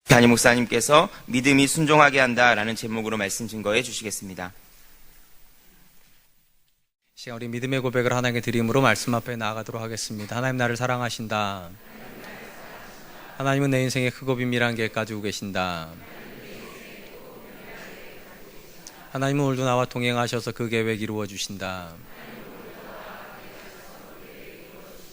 담임 목사님께서 믿음이 순종하게 한다라는 제목으로 말씀 증거해 주시겠습니다. 시간 우리 믿음의 고백을 하나님께 드림으로 말씀 앞에 나아가도록 하겠습니다. 하나님 나를 사랑하신다. 하나님은 내 인생에 크고 비밀한 계획 가지고 계신다. 하나님은 오늘도 나와 동행하셔서 그 계획 이루어 주신다.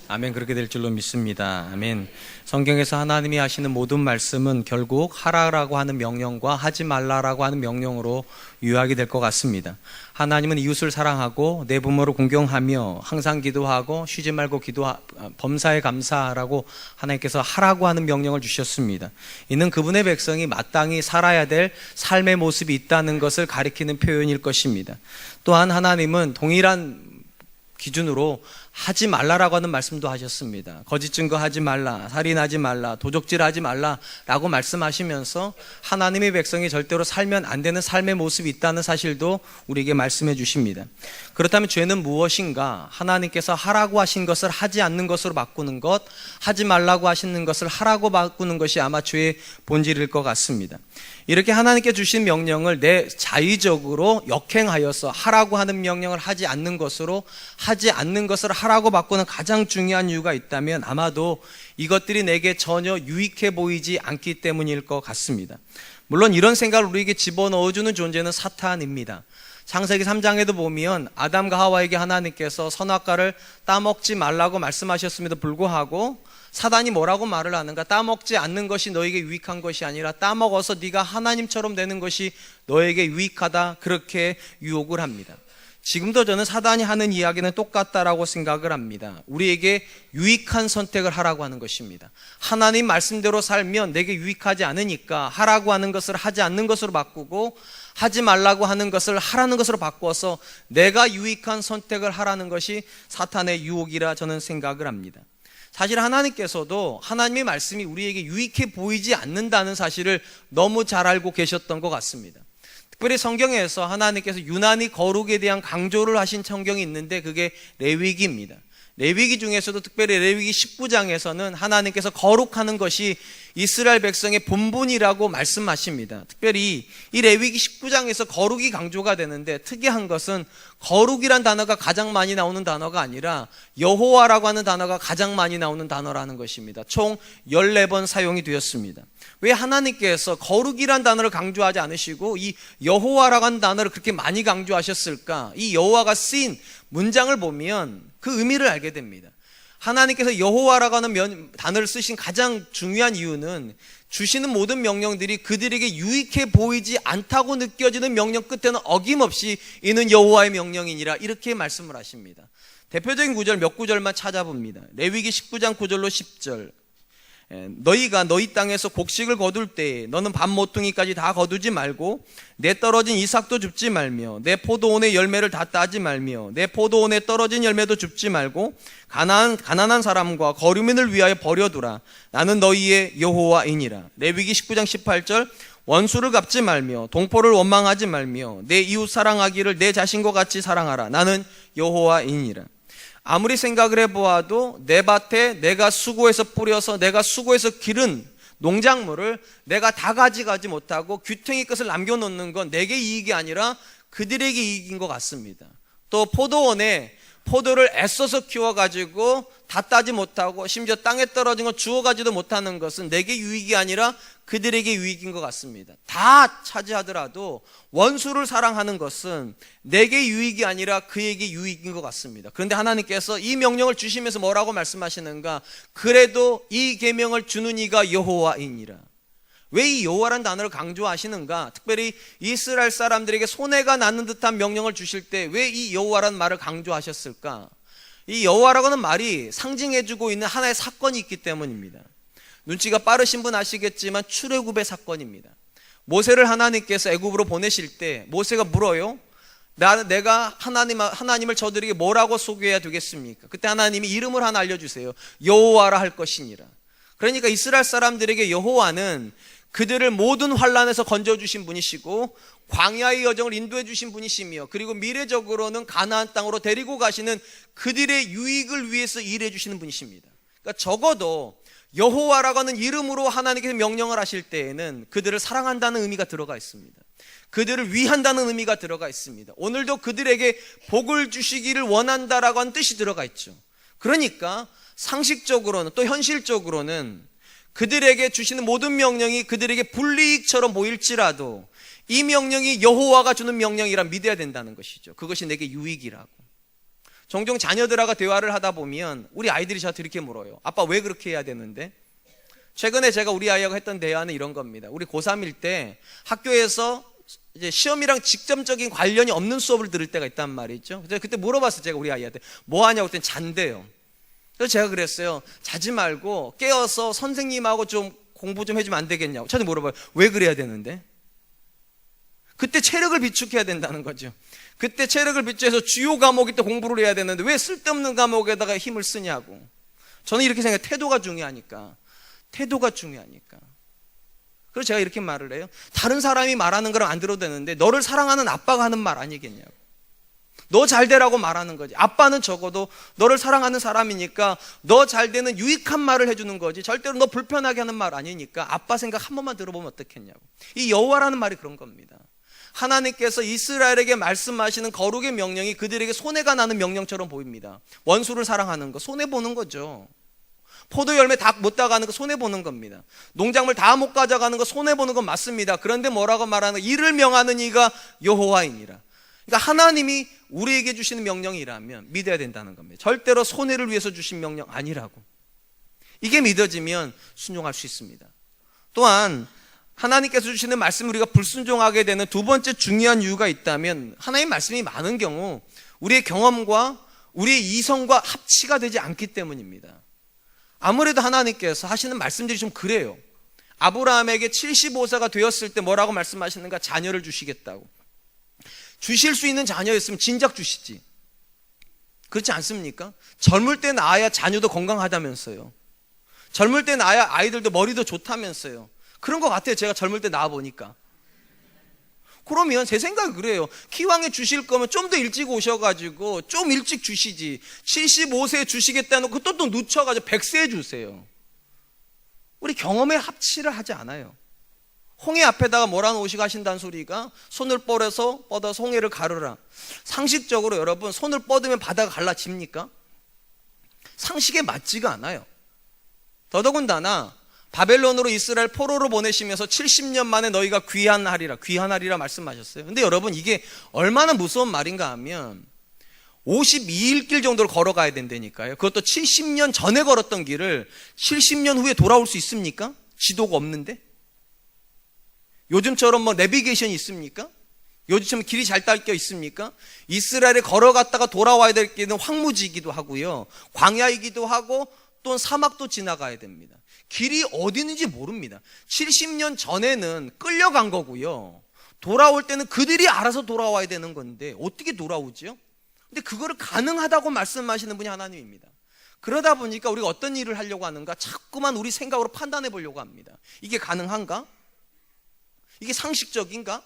아멘. 그렇게 될 줄로 믿습니다. 아멘. 성경에서 하나님이 하시는 모든 말씀은 결국 하라라고 하는 명령과 하지 말라라고 하는 명령으로 요약이 될 것 같습니다. 하나님은 이웃을 사랑하고 내 부모를 공경하며 항상 기도하고 쉬지 말고 범사에 감사하라고 하나님께서 하라고 하는 명령을 주셨습니다. 이는 그분의 백성이 마땅히 살아야 될 삶의 모습이 있다는 것을 가리키는 표현일 것입니다. 또한 하나님은 동일한 기준으로 하지 말라라고 하는 말씀도 하셨습니다. 거짓 증거하지 말라, 살인하지 말라, 도적질하지 말라라고 말씀하시면서 하나님의 백성이 절대로 살면 안 되는 삶의 모습이 있다는 사실도 우리에게 말씀해 주십니다. 그렇다면 죄는 무엇인가? 하나님께서 하라고 하신 것을 하지 않는 것으로 바꾸는 것, 하지 말라고 하시는 것을 하라고 바꾸는 것이 아마 죄의 본질일 것 같습니다. 이렇게 하나님께 주신 명령을 내 자의적으로 역행하여서 하라고 하는 명령을 하지 않는 것으로, 하지 않는 것을 하라고 바꾸는 가장 중요한 이유가 있다면 아마도 이것들이 내게 전혀 유익해 보이지 않기 때문일 것 같습니다. 물론 이런 생각을 우리에게 집어넣어주는 존재는 사탄입니다. 창세기 3장에도 보면 아담과 하와에게 하나님께서 선악과를 따먹지 말라고 말씀하셨음에도 불구하고 사단이 뭐라고 말을 하는가? 따먹지 않는 것이 너에게 유익한 것이 아니라 따먹어서 네가 하나님처럼 되는 것이 너에게 유익하다, 그렇게 유혹을 합니다. 지금도 저는 사단이 하는 이야기는 똑같다라고 생각을 합니다. 우리에게 유익한 선택을 하라고 하는 것입니다. 하나님 말씀대로 살면 내게 유익하지 않으니까 하라고 하는 것을 하지 않는 것으로 바꾸고, 하지 말라고 하는 것을 하라는 것으로 바꿔서 내가 유익한 선택을 하라는 것이 사탄의 유혹이라 저는 생각을 합니다. 사실 하나님께서도 하나님의 말씀이 우리에게 유익해 보이지 않는다는 사실을 너무 잘 알고 계셨던 것 같습니다. 특별히 성경에서 하나님께서 유난히 거룩에 대한 강조를 하신 성경이 있는데 그게 레위기입니다. 레위기 중에서도 특별히 레위기 19장에서는 하나님께서 거룩하는 것이 이스라엘 백성의 본분이라고 말씀하십니다. 특별히 이 레위기 19장에서 거룩이 강조가 되는데 특이한 것은 거룩이란 단어가 가장 많이 나오는 단어가 아니라 여호와라고 하는 단어가 가장 많이 나오는 단어라는 것입니다. 총 14번 사용이 되었습니다. 왜 하나님께서 거룩이란 단어를 강조하지 않으시고 이 여호와라고 하는 단어를 그렇게 많이 강조하셨을까? 이 여호와가 쓰인 문장을 보면 그 의미를 알게 됩니다. 하나님께서 여호와라고 하는 단어를 쓰신 가장 중요한 이유는 주시는 모든 명령들이 그들에게 유익해 보이지 않다고 느껴지는 명령 끝에는 어김없이 이는 여호와의 명령이니라, 이렇게 말씀을 하십니다. 대표적인 구절 몇 구절만 찾아봅니다. 레위기 19장 9절로 10절. 너희가 너희 땅에서 곡식을 거둘 때에 너는 밥 모퉁이까지 다 거두지 말고 내 떨어진 이삭도 줍지 말며 내 포도원의 열매를 다 따지 말며 내 포도원에 떨어진 열매도 줍지 말고 가난한 사람과 거류민을 위하여 버려두라. 나는 너희의 여호와이니라. 레위기 19장 18절. 원수를 갚지 말며 동포를 원망하지 말며 내 이웃 사랑하기를 내 자신과 같이 사랑하라. 나는 여호와이니라. 아무리 생각을 해보아도 내 밭에 내가 수고해서 뿌려서 내가 수고해서 기른 농작물을 내가 다 가져가지 못하고 귀퉁이 끝을 남겨놓는 건 내게 이익이 아니라 그들에게 이익인 것 같습니다. 또 포도원에 포도를 애써서 키워가지고 다 따지 못하고 심지어 땅에 떨어진 거 주워가지도 못하는 것은 내게 유익이 아니라 그들에게 유익인 것 같습니다. 다 차지하더라도 원수를 사랑하는 것은 내게 유익이 아니라 그에게 유익인 것 같습니다. 그런데 하나님께서 이 명령을 주시면서 뭐라고 말씀하시는가? 그래도 이 계명을 주는 이가 여호와이니라. 왜 이 여호와라는 단어를 강조하시는가? 특별히 이스라엘 사람들에게 손해가 나는 듯한 명령을 주실 때 왜 이 여호와라는 말을 강조하셨을까? 이 여호와라고 하는 말이 상징해주고 있는 하나의 사건이 있기 때문입니다. 눈치가 빠르신 분 아시겠지만 출애굽의 사건입니다. 모세를 하나님께서 애굽으로 보내실 때 모세가 물어요. 내가 하나님을 저들에게 뭐라고 소개해야 되겠습니까? 그때 하나님이 이름을 하나 알려주세요. 여호와라 할 것이니라. 그러니까 이스라엘 사람들에게 여호와는 그들을 모든 환난에서 건져주신 분이시고 광야의 여정을 인도해 주신 분이시며 그리고 미래적으로는 가나안 땅으로 데리고 가시는 그들의 유익을 위해서 일해 주시는 분이십니다. 그러니까 적어도 여호와라고 하는 이름으로 하나님께서 명령을 하실 때에는 그들을 사랑한다는 의미가 들어가 있습니다. 그들을 위한다는 의미가 들어가 있습니다. 오늘도 그들에게 복을 주시기를 원한다라고 하는 뜻이 들어가 있죠. 그러니까 상식적으로는 또 현실적으로는 그들에게 주시는 모든 명령이 그들에게 불이익처럼 보일지라도 이 명령이 여호와가 주는 명령이라 믿어야 된다는 것이죠. 그것이 내게 유익이라고. 종종 자녀들하고 대화를 하다 보면 우리 아이들이 저한테 이렇게 물어요. 아빠 왜 그렇게 해야 되는데? 최근에 제가 우리 아이하고 했던 대화는 이런 겁니다. 우리 고3일 때 학교에서 이제 시험이랑 직접적인 관련이 없는 수업을 들을 때가 있단 말이죠. 그래서 그때 물어봤어요. 제가 우리 아이한테 뭐 하냐고 했더니 잔대요. 그래서 제가 그랬어요. 자지 말고 깨어서 선생님하고 좀 공부 좀 해주면 안 되겠냐고. 저한테 물어봐요. 왜 그래야 되는데? 그때 체력을 비축해야 된다는 거죠. 그때 체력을 비축해서 주요 과목이 또 공부를 해야 되는데 왜 쓸데없는 과목에다가 힘을 쓰냐고. 저는 이렇게 생각해요. 태도가 중요하니까. 그래서 제가 이렇게 말을 해요. 다른 사람이 말하는 거랑 안 들어도 되는데 너를 사랑하는 아빠가 하는 말 아니겠냐고. 너 잘 되라고 말하는 거지. 아빠는 적어도 너를 사랑하는 사람이니까 너 잘 되는 유익한 말을 해주는 거지. 절대로 너 불편하게 하는 말 아니니까 아빠 생각 한 번만 들어보면 어떻겠냐고. 이 여호와라는 말이 그런 겁니다. 하나님께서 이스라엘에게 말씀하시는 거룩의 명령이 그들에게 손해가 나는 명령처럼 보입니다. 원수를 사랑하는 거 손해보는 거죠. 포도 열매 다 못 따가는 거 손해보는 겁니다. 농작물 다 못 가져가는 거 손해보는 건 맞습니다. 그런데 뭐라고 말하는 거? 이를 명하는 이가 여호와이니라. 그러니까 하나님이 우리에게 주시는 명령이라면 믿어야 된다는 겁니다. 절대로 손해를 위해서 주신 명령 아니라고. 이게 믿어지면 순종할 수 있습니다. 또한 하나님께서 주시는 말씀을 우리가 불순종하게 되는 두 번째 중요한 이유가 있다면 하나님 말씀이 많은 경우 우리의 경험과 우리의 이성과 합치가 되지 않기 때문입니다. 아무래도 하나님께서 하시는 말씀들이 좀 그래요. 아브라함에게 75세가 되었을 때 뭐라고 말씀하시는가? 자녀를 주시겠다고. 주실 수 있는 자녀였으면 진작 주시지. 그렇지 않습니까? 젊을 때 낳아야 자녀도 건강하다면서요. 젊을 때 낳아야 아이들도 머리도 좋다면서요. 그런 것 같아요. 제가 젊을 때 낳아보니까. 그러면 제 생각은 그래요. 기왕에 주실 거면 좀 더 일찍 오셔가지고 좀 일찍 주시지. 75세에 주시겠다 놓고 또 늦춰가지고 100세에 주세요. 우리 경험에 합치를 하지 않아요. 홍해 앞에다가 몰아놓으시고 하신다는 소리가 손을 뻗어서 홍해를 가르라. 상식적으로 여러분 손을 뻗으면 바다가 갈라집니까? 상식에 맞지가 않아요. 더더군다나 바벨론으로 이스라엘 포로로 보내시면서 70년 만에 너희가 귀환하리라 말씀하셨어요. 근데 여러분 이게 얼마나 무서운 말인가 하면 52일 길 정도를 걸어가야 된다니까요. 그것도 70년 전에 걸었던 길을 70년 후에 돌아올 수 있습니까? 지도가 없는데? 요즘처럼 뭐 내비게이션이 있습니까? 요즘처럼 길이 잘 닦여 있습니까? 이스라엘에 걸어갔다가 돌아와야 될 길은 황무지이기도 하고요. 광야이기도 하고 또는 사막도 지나가야 됩니다. 길이 어디 있는지 모릅니다. 70년 전에는 끌려간 거고요. 돌아올 때는 그들이 알아서 돌아와야 되는 건데 어떻게 돌아오죠? 근데 그거를 가능하다고 말씀하시는 분이 하나님입니다. 그러다 보니까 우리가 어떤 일을 하려고 하는가? 자꾸만 우리 생각으로 판단해 보려고 합니다. 이게 가능한가? 이게 상식적인가?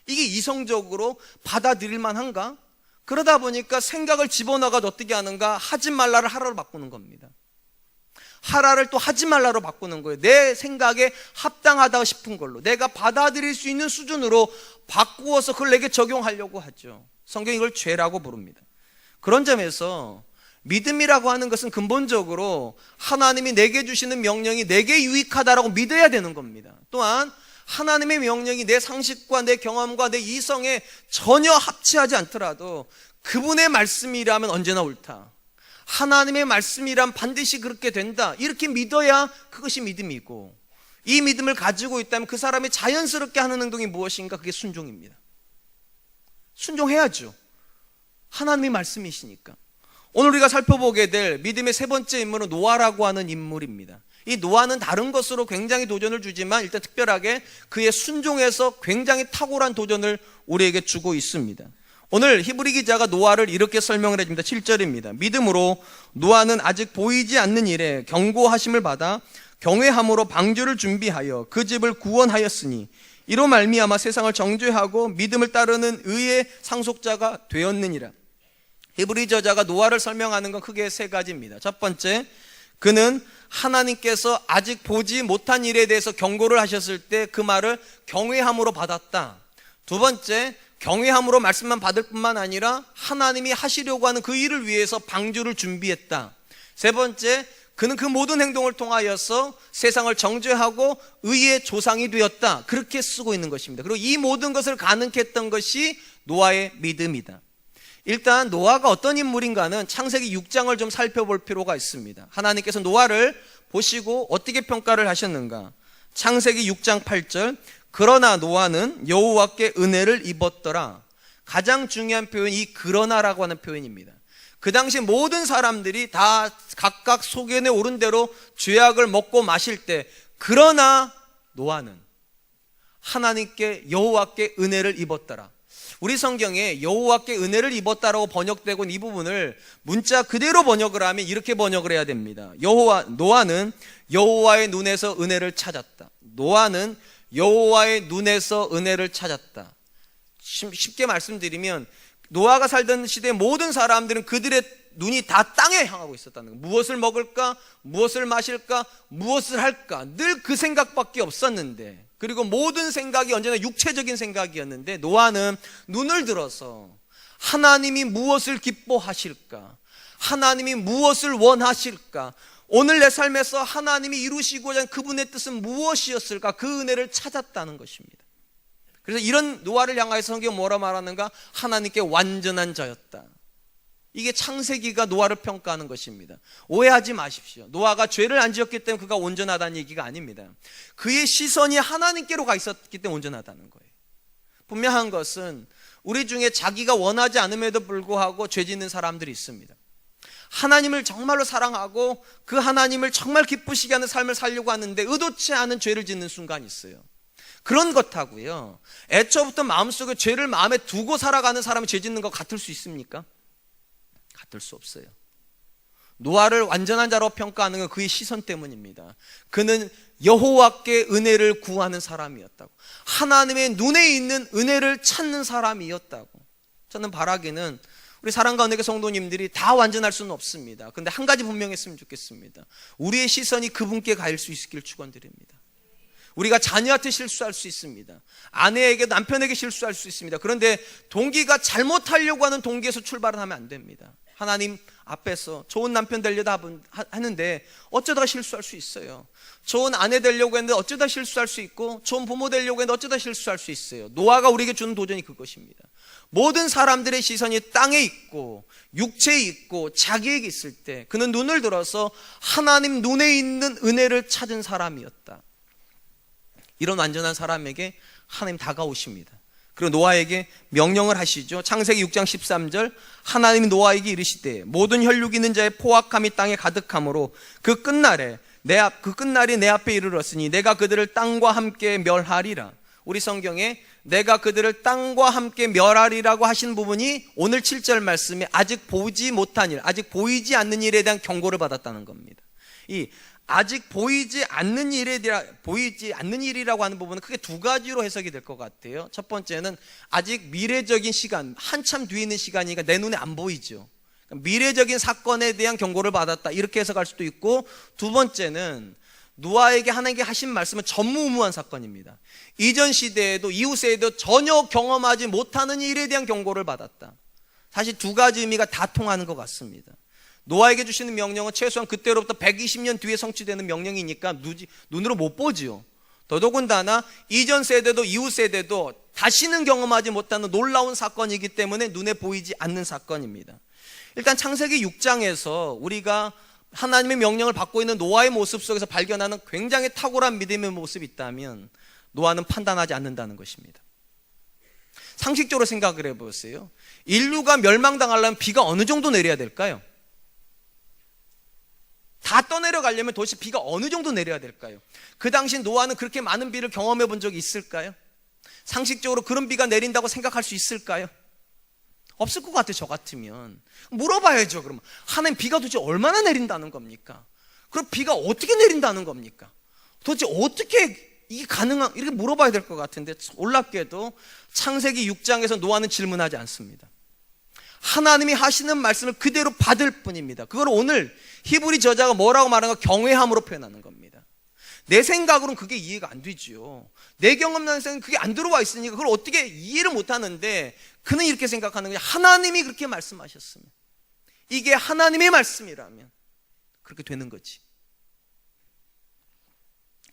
이게 이성적으로 받아들일 만한가? 그러다 보니까 생각을 집어넣어가지고 어떻게 하는가? 하지 말라를 하라로 바꾸는 겁니다. 하라를 또 하지 말라로 바꾸는 거예요. 내 생각에 합당하다 싶은 걸로 내가 받아들일 수 있는 수준으로 바꾸어서 그걸 내게 적용하려고 하죠. 성경이 이걸 죄라고 부릅니다. 그런 점에서 믿음이라고 하는 것은 근본적으로 하나님이 내게 주시는 명령이 내게 유익하다라고 믿어야 되는 겁니다. 또한 하나님의 명령이 내 상식과 내 경험과 내 이성에 전혀 합치하지 않더라도 그분의 말씀이라면 언제나 옳다. 하나님의 말씀이란 반드시 그렇게 된다. 이렇게 믿어야 그것이 믿음이고, 이 믿음을 가지고 있다면 그 사람이 자연스럽게 하는 행동이 무엇인가? 그게 순종입니다. 순종해야죠. 하나님의 말씀이시니까. 오늘 우리가 살펴보게 될 믿음의 세 번째 인물은 노아라고 하는 인물입니다. 이 노아는 다른 것으로 굉장히 도전을 주지만 일단 특별하게 그의 순종에서 굉장히 탁월한 도전을 우리에게 주고 있습니다. 오늘 히브리 기자가 노아를 이렇게 설명을 해줍니다. 7절입니다. 믿음으로 노아는 아직 보이지 않는 일에 경고하심을 받아 경외함으로 방주를 준비하여 그 집을 구원하였으니 이로 말미암아 세상을 정죄하고 믿음을 따르는 의의 상속자가 되었느니라. 히브리 저자가 노아를 설명하는 건 크게 세 가지입니다. 첫 번째, 그는 하나님께서 아직 보지 못한 일에 대해서 경고를 하셨을 때 그 말을 경외함으로 받았다. 두 번째, 경외함으로 말씀만 받을 뿐만 아니라 하나님이 하시려고 하는 그 일을 위해서 방주를 준비했다. 세 번째, 그는 그 모든 행동을 통하여서 세상을 정죄하고 의의 조상이 되었다. 그렇게 쓰고 있는 것입니다. 그리고 이 모든 것을 가능케 했던 것이 노아의 믿음이다. 일단 노아가 어떤 인물인가는 창세기 6장을 좀 살펴볼 필요가 있습니다. 하나님께서 노아를 보시고 어떻게 평가를 하셨는가? 창세기 6장 8절, 그러나 노아는 여호와께 은혜를 입었더라. 가장 중요한 표현이 이 그러나라고 하는 표현입니다. 그 당시 모든 사람들이 다 각각 소견에 오른 대로 죄악을 먹고 마실 때, 그러나 노아는 하나님께 여호와께 은혜를 입었더라. 우리 성경에 여호와께 은혜를 입었다라고 번역되고 있는 이 부분을 문자 그대로 번역을 하면 이렇게 번역을 해야 됩니다. 노아는 여호와의 눈에서 은혜를 찾았다. 노아는 여호와의 눈에서 은혜를 찾았다. 쉽게 말씀드리면 노아가 살던 시대의 모든 사람들은 그들의 눈이 다 땅에 향하고 있었다는 거예요. 무엇을 먹을까? 무엇을 마실까? 무엇을 할까? 늘 그 생각밖에 없었는데, 그리고 모든 생각이 언제나 육체적인 생각이었는데, 노아는 눈을 들어서 하나님이 무엇을 기뻐하실까? 하나님이 무엇을 원하실까? 오늘 내 삶에서 하나님이 이루시고자 하는 그분의 뜻은 무엇이었을까? 그 은혜를 찾았다는 것입니다. 그래서 이런 노아를 향하여서 성경이 뭐라 말하는가? 하나님께 완전한 자였다. 이게 창세기가 노아를 평가하는 것입니다. 오해하지 마십시오. 노아가 죄를 안 지었기 때문에 그가 온전하다는 얘기가 아닙니다. 그의 시선이 하나님께로 가 있었기 때문에 온전하다는 거예요. 분명한 것은 우리 중에 자기가 원하지 않음에도 불구하고 죄 짓는 사람들이 있습니다. 하나님을 정말로 사랑하고 그 하나님을 정말 기쁘시게 하는 삶을 살려고 하는데 의도치 않은 죄를 짓는 순간이 있어요. 그런 것하고요, 애초부터 마음속에 죄를 마음에 두고 살아가는 사람이 죄 짓는 것 같을 수 있습니까? 같을 수 없어요. 노아를 완전한 자로 평가하는 건 그의 시선 때문입니다. 그는 여호와께 은혜를 구하는 사람이었다고, 하나님의 눈에 있는 은혜를 찾는 사람이었다고. 저는 바라기는 우리 사랑과 은혜의 성도님들이 다 완전할 수는 없습니다. 그런데 한 가지 분명했으면 좋겠습니다. 우리의 시선이 그분께 갈 수 있길 축원드립니다. 우리가 자녀한테 실수할 수 있습니다. 아내에게, 남편에게 실수할 수 있습니다. 그런데 동기가 잘못하려고 하는 동기에서 출발을 하면 안 됩니다. 하나님 앞에서 좋은 남편 되려다 하는데 어쩌다가 실수할 수 있어요. 좋은 아내 되려고 했는데 어쩌다 실수할 수 있고, 좋은 부모 되려고 했는데 어쩌다 실수할 수 있어요. 노아가 우리에게 주는 도전이 그것입니다. 모든 사람들의 시선이 땅에 있고 육체에 있고 자기에게 있을 때 그는 눈을 들어서 하나님 눈에 있는 은혜를 찾은 사람이었다. 이런 완전한 사람에게 하나님 다가오십니다. 그리고 노아에게 명령을 하시죠. 창세기 6장 13절, 하나님이 노아에게 이르시되 모든 혈육 있는 자의 포악함이 땅에 가득함으로 그 끝날이 내 앞에 이르렀으니 내가 그들을 땅과 함께 멸하리라. 우리 성경에 내가 그들을 땅과 함께 멸하리라고 하신 부분이 오늘 7절 말씀에 아직 보지 못한 일, 아직 보이지 않는 일에 대한 경고를 받았다는 겁니다. 이 아직 보이지 않는 일이라고 하는 부분은 크게 두 가지로 해석이 될 것 같아요. 첫 번째는 아직 미래적인 시간, 한참 뒤에 있는 시간이니까 내 눈에 안 보이죠. 미래적인 사건에 대한 경고를 받았다, 이렇게 해석할 수도 있고, 두 번째는 노아에게 하나님께 하신 말씀은 전무후무한 사건입니다. 이전 시대에도 이후 세대에도 전혀 경험하지 못하는 일에 대한 경고를 받았다. 사실 두 가지 의미가 다 통하는 것 같습니다. 노아에게 주시는 명령은 최소한 그때로부터 120년 뒤에 성취되는 명령이니까 눈으로 못 보지요. 더더군다나 이전 세대도 이후 세대도 다시는 경험하지 못하는 놀라운 사건이기 때문에 눈에 보이지 않는 사건입니다. 일단 창세기 6장에서 우리가 하나님의 명령을 받고 있는 노아의 모습 속에서 발견하는 굉장히 탁월한 믿음의 모습이 있다면 노아는 판단하지 않는다는 것입니다. 상식적으로 생각을 해보세요. 인류가 멸망당하려면 비가 어느 정도 내려야 될까요? 다 떠내려가려면 도대체 비가 어느 정도 내려야 될까요? 그 당시 노아는 그렇게 많은 비를 경험해 본 적이 있을까요? 상식적으로 그런 비가 내린다고 생각할 수 있을까요? 없을 것 같아요. 저 같으면 물어봐야죠. 그러면 하나님 비가 도대체 얼마나 내린다는 겁니까? 그럼 비가 어떻게 내린다는 겁니까? 도대체 어떻게 이게 가능한, 이렇게 물어봐야 될 것 같은데, 놀랍게도 창세기 6장에서 노아는 질문하지 않습니다. 하나님이 하시는 말씀을 그대로 받을 뿐입니다. 그걸 오늘 히브리 저자가 뭐라고 말하는가? 경외함으로 표현하는 겁니다. 내 생각으로는 그게 이해가 안 되지요. 내 경험난 생각은 그게 안 들어와 있으니까 그걸 어떻게 이해를 못 하는데, 그는 이렇게 생각하는 거예요. 하나님이 그렇게 말씀하셨으면, 이게 하나님의 말씀이라면 그렇게 되는 거지.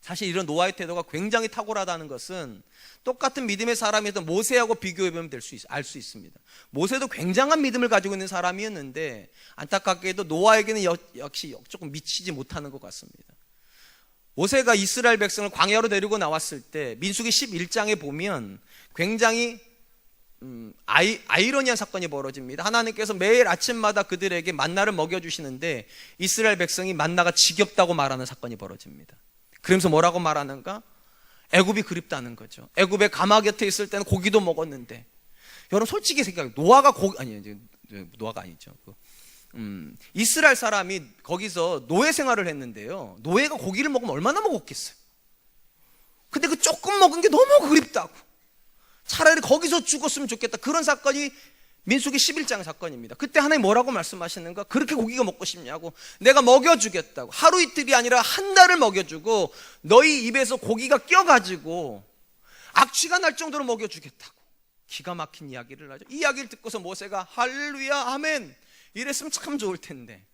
사실 이런 노아의 태도가 굉장히 탁월하다는 것은 똑같은 믿음의 사람이었던 모세하고 비교해보면 알 수 있습니다. 모세도 굉장한 믿음을 가지고 있는 사람이었는데 안타깝게도 노아에게는 역시 조금 미치지 못하는 것 같습니다. 모세가 이스라엘 백성을 광야로 데리고 나왔을 때 민수기 11장에 보면 굉장히 아이러니한 사건이 벌어집니다. 하나님께서 매일 아침마다 그들에게 만나를 먹여주시는데 이스라엘 백성이 만나가 지겹다고 말하는 사건이 벌어집니다. 그러면서 뭐라고 말하는가? 애굽이 그립다는 거죠. 애굽의 가마 곁에 있을 때는 고기도 먹었는데, 여러분 솔직히 생각해, 노아가 아니죠. 이스라엘 사람이 거기서 노예 생활을 했는데요, 노예가 고기를 먹으면 얼마나 먹었겠어요. 근데 그 조금 먹은 게 너무 그립다고, 차라리 거기서 죽었으면 좋겠다, 그런 사건이 민수기 11장 사건입니다. 그때 하나님 뭐라고 말씀하시는가? 그렇게 고기가 먹고 싶냐고, 내가 먹여주겠다고, 하루 이틀이 아니라 한 달을 먹여주고 너희 입에서 고기가 껴가지고 악취가 날 정도로 먹여주겠다고. 기가 막힌 이야기를 하죠. 이 이야기를 듣고서 모세가 할렐루야 아멘 이랬으면 참 좋을 텐데,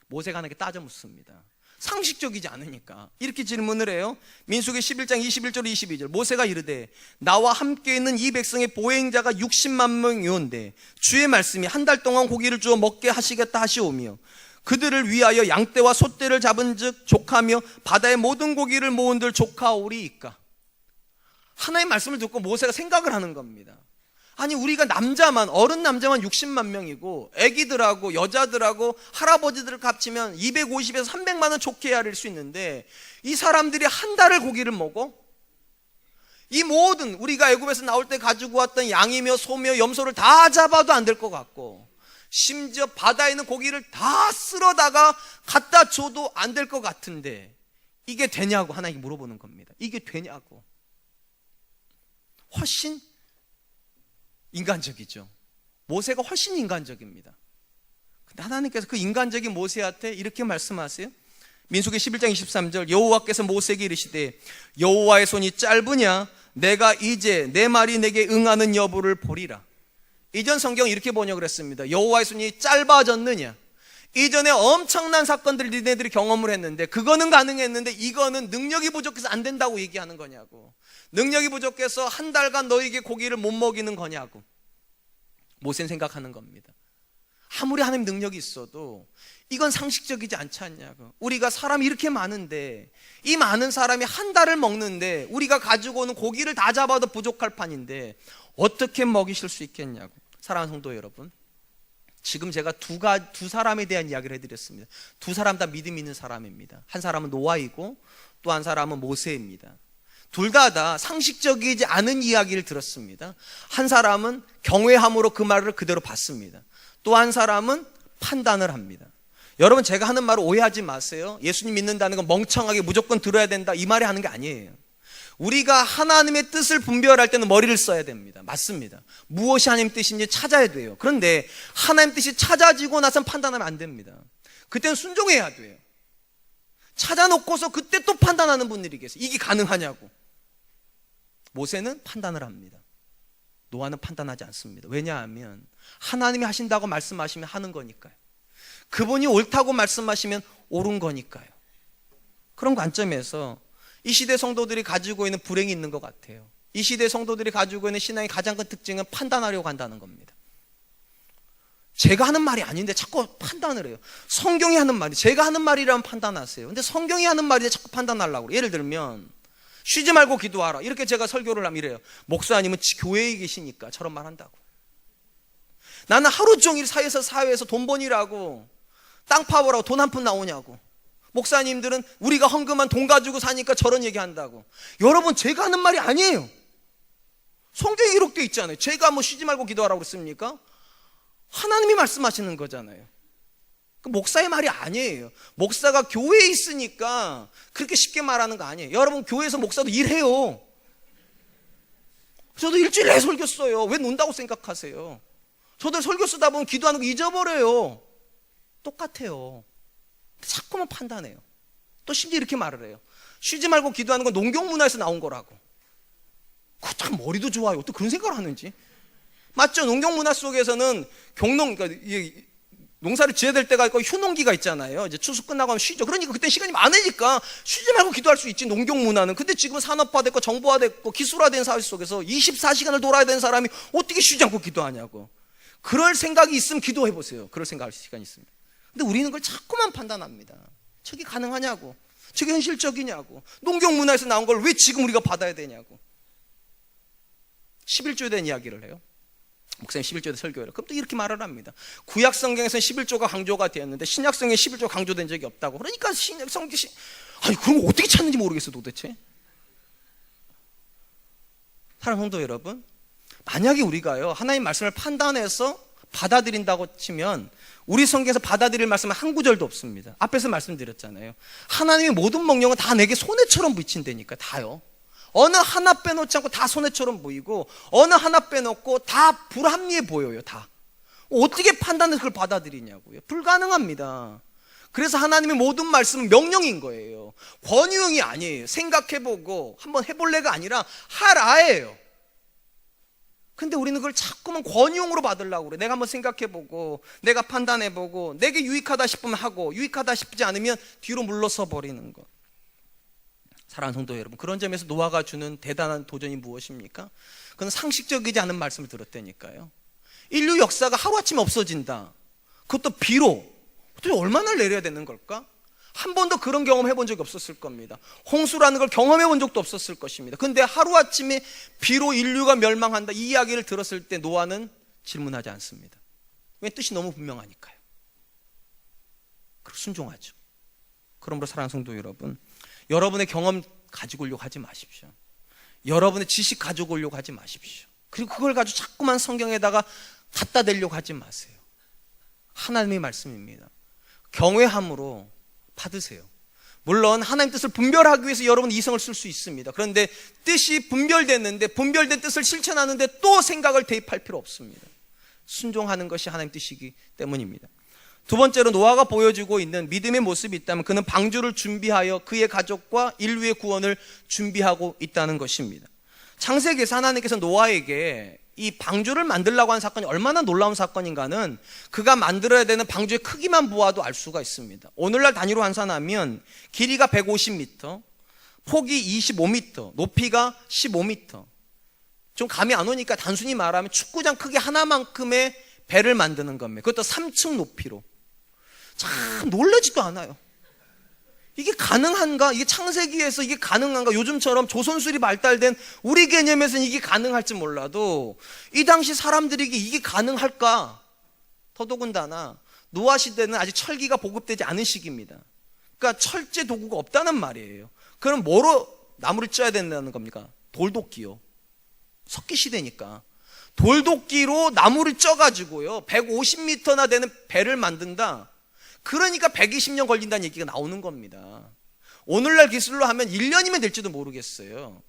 모세가 하나님께 따져 묻습니다. 상식적이지 않으니까 이렇게 질문을 해요. 민수기 11장 21절 22절, 모세가 이르되 나와 함께 있는 이 백성의 보행자가 60만 명이온데 주의 말씀이 한 달 동안 고기를 주어 먹게 하시겠다 하시오며 그들을 위하여 양떼와 소떼를 잡은즉 족하며 바다의 모든 고기를 모은들 족하오리이까. 하나의 말씀을 듣고 모세가 생각을 하는 겁니다. 아니, 우리가 남자만, 어른 남자만 60만 명이고 애기들하고 여자들하고 할아버지들을 합치면 250에서 300만 원 좋게 헤아릴 수 있는데 이 사람들이 한 달을 고기를 먹어? 이 모든 우리가 애굽에서 나올 때 가지고 왔던 양이며 소며 염소를 다 잡아도 안 될 것 같고, 심지어 바다에 있는 고기를 다 쓸어다가 갖다 줘도 안 될 것 같은데 이게 되냐고 하나님께 물어보는 겁니다. 이게 되냐고. 훨씬 인간적이죠. 모세가 훨씬 인간적입니다. 근데 하나님께서 그 인간적인 모세한테 이렇게 말씀하세요. 민수기 11장 23절, 여호와께서 모세에게 이르시되 여호와의 손이 짧으냐? 내가 이제 내 말이 내게 응하는 여부를 보리라. 이전 성경 이렇게 번역을 했습니다. 여호와의 손이 짧아졌느냐? 이전에 엄청난 사건들을 니네들이 경험을 했는데 그거는 가능했는데 이거는 능력이 부족해서 안 된다고 얘기하는 거냐고. 능력이 부족해서 한 달간 너에게 고기를 못 먹이는 거냐고. 모세는 생각하는 겁니다. 아무리 하나님 능력이 있어도 이건 상식적이지 않지 않냐고. 우리가 사람이 이렇게 많은데 이 많은 사람이 한 달을 먹는데 우리가 가지고 오는 고기를 다 잡아도 부족할 판인데 어떻게 먹이실 수 있겠냐고. 사랑하는 성도 여러분, 지금 제가 두 사람에 대한 이야기를 해드렸습니다. 두 사람 다 믿음 있는 사람입니다. 한 사람은 노아이고 또 한 사람은 모세입니다. 둘 다 상식적이지 않은 이야기를 들었습니다. 한 사람은 경외함으로 그 말을 그대로 받습니다. 또 한 사람은 판단을 합니다. 여러분, 제가 하는 말을 오해하지 마세요. 예수님 믿는다는 건 멍청하게 무조건 들어야 된다 이 말이 하는 게 아니에요. 우리가 하나님의 뜻을 분별할 때는 머리를 써야 됩니다. 맞습니다. 무엇이 하나님 뜻인지 찾아야 돼요. 그런데 하나님 뜻이 찾아지고 나선 판단하면 안 됩니다. 그때는 순종해야 돼요. 찾아놓고서 그때 또 판단하는 분들이 계세요. 이게 가능하냐고. 모세는 판단을 합니다. 노아는 판단하지 않습니다. 왜냐하면 하나님이 하신다고 말씀하시면 하는 거니까요. 그분이 옳다고 말씀하시면 옳은 거니까요. 그런 관점에서 이 시대 성도들이 가지고 있는 불행이 있는 것 같아요. 이 시대 성도들이 가지고 있는 신앙의 가장 큰 특징은 판단하려고 한다는 겁니다. 제가 하는 말이 아닌데 자꾸 판단을 해요. 성경이 하는 말이, 제가 하는 말이라면 판단하세요. 근데 성경이 하는 말인데 자꾸 판단하려고 그래요. 예를 들면 쉬지 말고 기도하라, 이렇게 제가 설교를 하면 이래요. 목사님은 교회에 계시니까 저런 말 한다고. 나는 하루 종일 사회에서 돈 버니라고, 땅 파보라고 돈 한 푼 나오냐고. 목사님들은 우리가 헌금한 돈 가지고 사니까 저런 얘기 한다고. 여러분, 제가 하는 말이 아니에요. 성경에 기록되어 있잖아요. 제가 뭐 쉬지 말고 기도하라고 그랬습니까? 하나님이 말씀하시는 거잖아요. 그 목사의 말이 아니에요. 목사가 교회에 있으니까 그렇게 쉽게 말하는 거 아니에요. 여러분, 교회에서 목사도 일해요. 저도 일주일에 설교 써요. 왜 논다고 생각하세요? 저들 설교 쓰다 보면 기도하는 거 잊어버려요. 똑같아요. 자꾸만 판단해요. 또 심지어 이렇게 말을 해요. 쉬지 말고 기도하는 건 농경문화에서 나온 거라고. 그 참 머리도 좋아요. 또 그런 생각을 하는지. 맞죠? 농경문화 속에서는 그러니까 농사를 지어야 될 때가 있고 휴농기가 있잖아요. 이제 추수 끝나고 하면 쉬죠. 그러니까 그때 시간이 많으니까 쉬지 말고 기도할 수 있지, 농경문화는. 근데 지금은 산업화됐고 정보화됐고 기술화된 사회 속에서 24시간을 돌아야 되는 사람이 어떻게 쉬지 않고 기도하냐고. 그럴 생각이 있으면 기도해 보세요. 그럴 생각할 시간이 있으면. 근데 우리는 그걸 자꾸만 판단합니다. 저게 가능하냐고, 저게 현실적이냐고, 농경문화에서 나온 걸 왜 지금 우리가 받아야 되냐고. 11조에 대한 이야기를 해요. 목사님 11조에 대해 설교해요. 그럼 또 이렇게 말을 합니다. 구약 성경에서는 11조가 강조가 되었는데 신약 성경에 11조 강조된 적이 없다고. 그러니까 신약 성경 아니 그럼 어떻게 찾는지 모르겠어 도대체. 사랑하는 성도 여러분, 만약에 우리가요 하나님 말씀을 판단해서 받아들인다고 치면 우리 성경에서 받아들일 말씀은 한 구절도 없습니다. 앞에서 말씀드렸잖아요. 하나님의 모든 명령은 다 내게 손해처럼 비친다니까. 다요. 어느 하나 빼놓지 않고 다 손해처럼 보이고 어느 하나 빼놓고 다 불합리해 보여요. 다. 어떻게 판단해서 그걸 받아들이냐고요. 불가능합니다. 그래서 하나님의 모든 말씀은 명령인 거예요. 권유형이 아니에요. 생각해보고 한번 해볼래가 아니라 하라예요. 근데 우리는 그걸 자꾸만 권유형으로 받으려고 그래. 내가 한번 생각해보고 내가 판단해보고 내게 유익하다 싶으면 하고 유익하다 싶지 않으면 뒤로 물러서 버리는 것. 사랑하는 성도 여러분, 그런 점에서 노아가 주는 대단한 도전이 무엇입니까? 그건 상식적이지 않은 말씀을 들었다니까요. 인류 역사가 하루아침에 없어진다. 그것도 비로. 도대체 얼마나 내려야 되는 걸까? 한 번도 그런 경험 해본 적이 없었을 겁니다. 홍수라는 걸 경험해 본 적도 없었을 것입니다. 근데 하루아침에 비로 인류가 멸망한다, 이 이야기를 들었을 때 노아는 질문하지 않습니다. 왜? 뜻이 너무 분명하니까요. 그리고 순종하죠. 그러므로 사랑하는 성도 여러분, 여러분의 경험 가지고 오려고 하지 마십시오. 여러분의 지식 가지고 오려고 하지 마십시오. 그리고 그걸 가지고 자꾸만 성경에다가 갖다 대려고 하지 마세요. 하나님의 말씀입니다. 경외함으로 받으세요. 물론 하나님 뜻을 분별하기 위해서 여러분 이성을 쓸 수 있습니다. 그런데 뜻이 분별됐는데 분별된 뜻을 실천하는데 또 생각을 대입할 필요 없습니다. 순종하는 것이 하나님 뜻이기 때문입니다. 두 번째로 노아가 보여주고 있는 믿음의 모습이 있다면 그는 방주를 준비하여 그의 가족과 인류의 구원을 준비하고 있다는 것입니다. 창세기에서 하나님께서 노아에게 이 방주를 만들려고 하는 사건이 얼마나 놀라운 사건인가는 그가 만들어야 되는 방주의 크기만 보아도 알 수가 있습니다. 오늘날 단위로 환산하면 길이가 150m, 폭이 25m, 높이가 15m. 좀 감이 안 오니까 단순히 말하면 축구장 크기 하나만큼의 배를 만드는 겁니다. 그것도 3층 높이로. 참 놀라지도 않아요. 이게 가능한가? 이게 창세기에서 이게 가능한가? 요즘처럼 조선술이 발달된 우리 개념에서는 이게 가능할지 몰라도 이 당시 사람들에게 이게 가능할까? 더더군다나 노아 시대는 아직 철기가 보급되지 않은 시기입니다. 그러니까 철제 도구가 없다는 말이에요. 그럼 뭐로 나무를 쪄야 된다는 겁니까? 돌도끼요. 석기 시대니까 돌도끼로 나무를 쪄가지고요 150m나 되는 배를 만든다. 그러니까 120년 걸린다는 얘기가 나오는 겁니다. 오늘날 기술로 하면 1년이면 될지도 모르겠어요.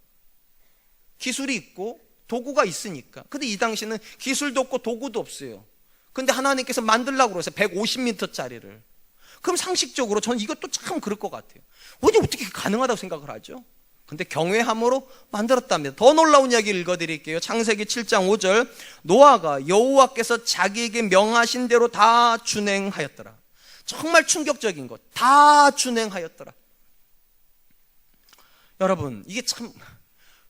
기술이 있고 도구가 있으니까. 근데 이 당시는 기술도 없고 도구도 없어요. 근데 하나님께서 만들라고 그러세요. 150m짜리를. 그럼 상식적으로 저는 이것도 참 그럴 것 같아요. 어떻게 가능하다고 생각을 하죠? 근데 경외함으로 만들었답니다. 더 놀라운 이야기를 읽어드릴게요. 창세기 7장 5절. 노아가 여호와께서 자기에게 명하신 대로 다 준행하였더라. 정말 충격적인 것. 다 준행하였더라. 여러분, 이게 참,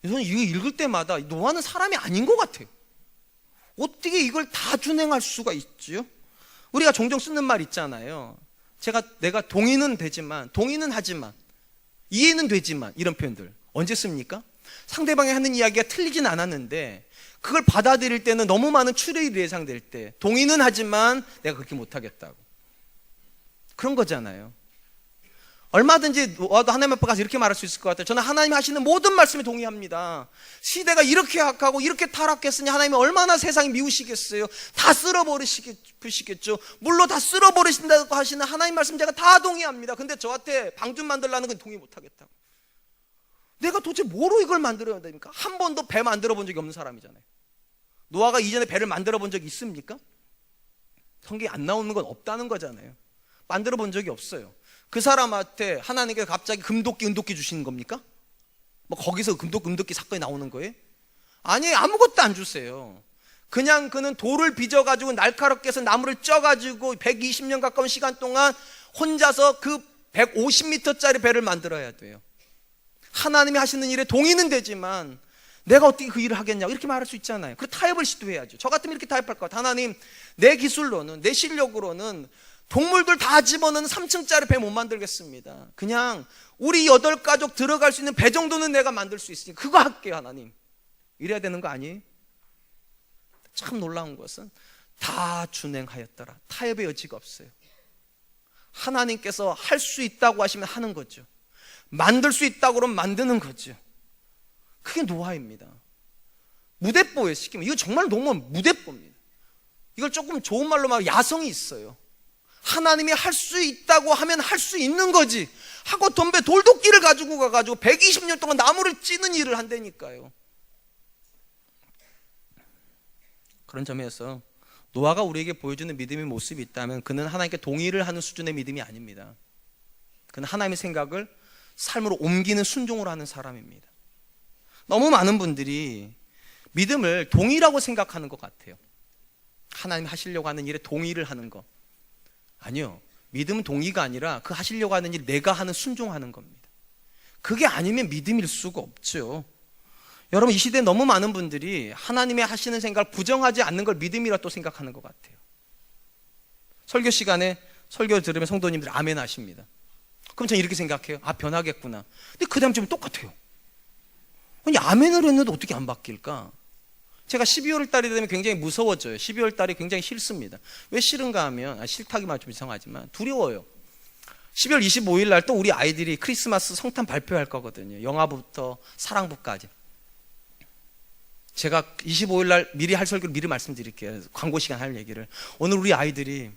저는 이거 읽을 때마다 노아는 사람이 아닌 것 같아요. 어떻게 이걸 다 준행할 수가 있지요? 우리가 종종 쓰는 말 있잖아요. 내가 동의는 되지만, 동의는 하지만, 이해는 되지만, 이런 표현들. 언제 씁니까? 상대방이 하는 이야기가 틀리진 않았는데, 그걸 받아들일 때는 너무 많은 추리일이 예상될 때, 동의는 하지만 내가 그렇게 못하겠다고. 그런 거잖아요. 얼마든지 노아도 하나님 앞에 가서 이렇게 말할 수 있을 것 같아요. 저는 하나님 하시는 모든 말씀에 동의합니다. 시대가 이렇게 악하고 이렇게 타락했으니 하나님이 얼마나 세상이 미우시겠어요. 다 쓸어버리시겠죠. 물론 다 쓸어버리신다고 하시는 하나님 말씀 제가 다 동의합니다. 근데 저한테 방주 만들라는 건 동의 못하겠다고. 내가 도대체 뭐로 이걸 만들어야 됩니까? 한 번도 배 만들어 본 적이 없는 사람이잖아요. 노아가 이전에 배를 만들어 본 적이 있습니까? 성경에 안 나오는 건 없다는 거잖아요. 만들어 본 적이 없어요. 그 사람한테 하나님께서 갑자기 금도끼, 은도끼 주시는 겁니까? 뭐 거기서 금도끼 사건이 나오는 거예요? 아니, 아무것도 안 주세요. 그냥 그는 돌을 빚어가지고 날카롭게 해서 나무를 쪄가지고 120년 가까운 시간 동안 혼자서 그 150m짜리 배를 만들어야 돼요. 하나님이 하시는 일에 동의는 되지만 내가 어떻게 그 일을 하겠냐고 이렇게 말할 수 있잖아요. 그 타협을 시도해야죠. 저 같으면 이렇게 타협할 것 같아요. 하나님, 내 기술로는, 내 실력으로는 동물들 다 집어넣는 3층짜리 배 못 만들겠습니다. 그냥 우리 8가족 들어갈 수 있는 배 정도는 내가 만들 수 있으니 그거 할게요, 하나님. 이래야 되는 거 아니에요? 참 놀라운 것은 다 준행하였더라. 타협의 여지가 없어요. 하나님께서 할 수 있다고 하시면 하는 거죠. 만들 수 있다고 그러면 만드는 거죠. 그게 노아입니다. 무대뽀예요, 시키면. 이거 정말 너무 무대뽀입니다. 이걸 조금 좋은 말로 말하면 야성이 있어요. 하나님이 할 수 있다고 하면 할 수 있는 거지 하고 덤벼 돌도끼를 가지고 가가지고 120년 동안 나무를 찌는 일을 한다니까요. 그런 점에서 노아가 우리에게 보여주는 믿음의 모습이 있다면 그는 하나님께 동의를 하는 수준의 믿음이 아닙니다. 그는 하나님의 생각을 삶으로 옮기는 순종을 하는 사람입니다. 너무 많은 분들이 믿음을 동의라고 생각하는 것 같아요. 하나님이 하시려고 하는 일에 동의를 하는 것. 아니요, 믿음은 동의가 아니라 그 하시려고 하는 일 내가 하는 순종하는 겁니다. 그게 아니면 믿음일 수가 없죠. 여러분, 이 시대에 너무 많은 분들이 하나님의 하시는 생각을 부정하지 않는 걸 믿음이라 또 생각하는 것 같아요. 설교 시간에 설교 들으면 성도님들 아멘 하십니다. 그럼 저는 이렇게 생각해요. 아, 변하겠구나. 근데 그 다음 주면 똑같아요. 아니, 아멘을 했는데 어떻게 안 바뀔까? 제가 12월 달이 되면 굉장히 무서워져요. 12월 달이 굉장히 싫습니다. 왜 싫은가 하면, 싫다기만 좀 이상하지만 두려워요. 12월 25일 날 또 우리 아이들이 크리스마스 성탄 발표할 거거든요. 영화부터 사랑부까지. 제가 25일 날 미리 할 설교를 미리 말씀드릴게요. 광고 시간 할 얘기를. 오늘 우리 아이들이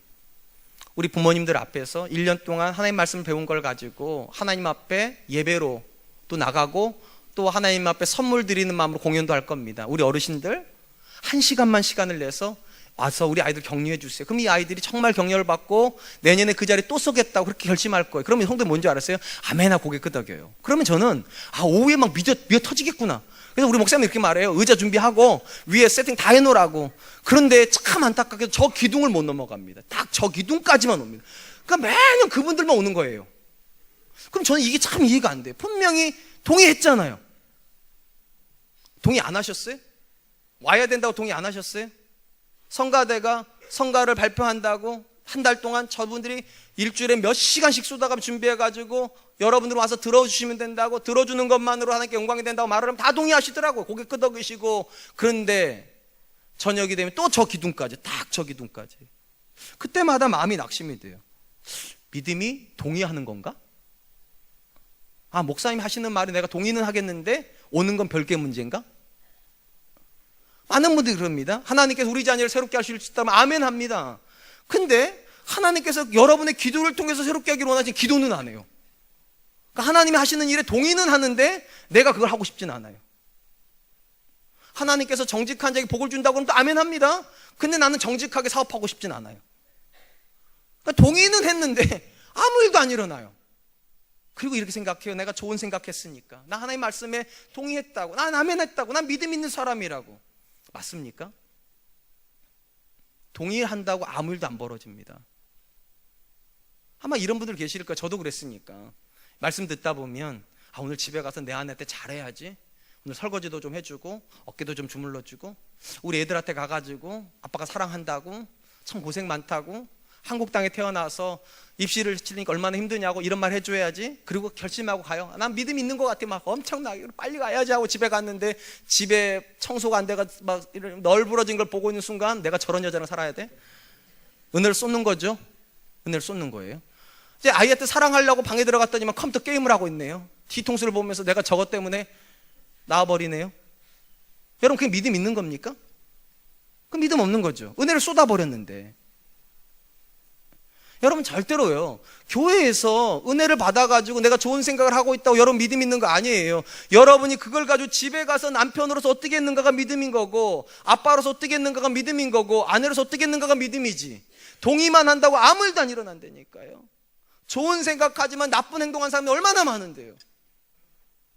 우리 부모님들 앞에서 1년 동안 하나님 말씀을 배운 걸 가지고 하나님 앞에 예배로 또 나가고 또 하나님 앞에 선물 드리는 마음으로 공연도 할 겁니다. 우리 어르신들 1시간만 시간을 내서 와서 우리 아이들 격려해 주세요. 그럼 이 아이들이 정말 격려를 받고 내년에 그 자리에 또 서겠다고 그렇게 결심할 거예요. 그러면 성도님 뭔지 알았어요? 아멘하 고개 끄덕여요. 그러면 저는 오후에 막 미어 터지겠구나. 그래서 우리 목사님 이렇게 말해요. 의자 준비하고 위에 세팅 다 해놓으라고. 그런데 참 안타깝게도 저 기둥을 못 넘어갑니다. 딱 저 기둥까지만 옵니다. 그러니까 매년 그분들만 오는 거예요. 그럼 저는 이게 참 이해가 안 돼요. 분명히 동의했잖아요. 동의 안 하셨어요? 와야 된다고 동의 안 하셨어요? 성가대가 성가를 발표한다고 한 달 동안 저분들이 일주일에 몇 시간씩 쏟아가 준비해가지고 여러분들 와서 들어주시면 된다고, 들어주는 것만으로 하나님께 영광이 된다고 말을 하면 다 동의하시더라고요. 고개 끄덕이시고. 그런데 저녁이 되면 또 저 기둥까지, 딱 저 기둥까지. 그때마다 마음이 낙심이 돼요. 믿음이 동의하는 건가? 목사님 하시는 말이 내가 동의는 하겠는데 오는 건 별개 문제인가? 많은 분들이 그럽니다. 하나님께서 우리 자녀를 새롭게 하실 수 있다면 아멘 합니다. 근데 하나님께서 여러분의 기도를 통해서 새롭게 하기를 원하지만 기도는 안 해요. 그러니까 하나님이 하시는 일에 동의는 하는데 내가 그걸 하고 싶지는 않아요. 하나님께서 정직한 자에게 복을 준다고 하면 또 아멘 합니다. 근데 나는 정직하게 사업하고 싶진 않아요. 그러니까 동의는 했는데 아무 일도 안 일어나요. 그리고 이렇게 생각해요. 내가 좋은 생각했으니까. 나 하나님 말씀에 동의했다고. 난 아멘했다고. 난 믿음 있는 사람이라고. 맞습니까? 동의한다고 아무 일도 안 벌어집니다. 아마 이런 분들 계실 거예요. 저도 그랬으니까. 말씀 듣다 보면 오늘 집에 가서 내 아내한테 잘해야지. 오늘 설거지도 좀 해주고 어깨도 좀 주물러주고 우리 애들한테 가가지고 아빠가 사랑한다고 참 고생 많다고 한국 땅에 태어나서 입시를 치니까 얼마나 힘드냐고 이런 말 해줘야지. 그리고 결심하고 가요. 난 믿음 있는 것 같아. 막 엄청나게 빨리 가야지 하고 집에 갔는데 집에 청소가 안 돼가 막 널브러진 걸 보고 있는 순간 내가 저런 여자랑 살아야 돼? 은혜를 쏟는 거죠. 은혜를 쏟는 거예요. 이제 아이한테 사랑하려고 방에 들어갔더니만 컴퓨터 게임을 하고 있네요. 뒤통수를 보면서 내가 저것 때문에 나와버리네요. 여러분 그게 믿음 있는 겁니까? 그 믿음 없는 거죠. 은혜를 쏟아버렸는데. 여러분 절대로요, 교회에서 은혜를 받아가지고 내가 좋은 생각을 하고 있다고 여러분 믿음 있는 거 아니에요. 여러분이 그걸 가지고 집에 가서 남편으로서 어떻게 했는가가 믿음인 거고, 아빠로서 어떻게 했는가가 믿음인 거고, 아내로서 어떻게 했는가가 믿음이지, 동의만 한다고 아무 일도 안 일어난다니까요. 좋은 생각하지만 나쁜 행동한 사람이 얼마나 많은데요.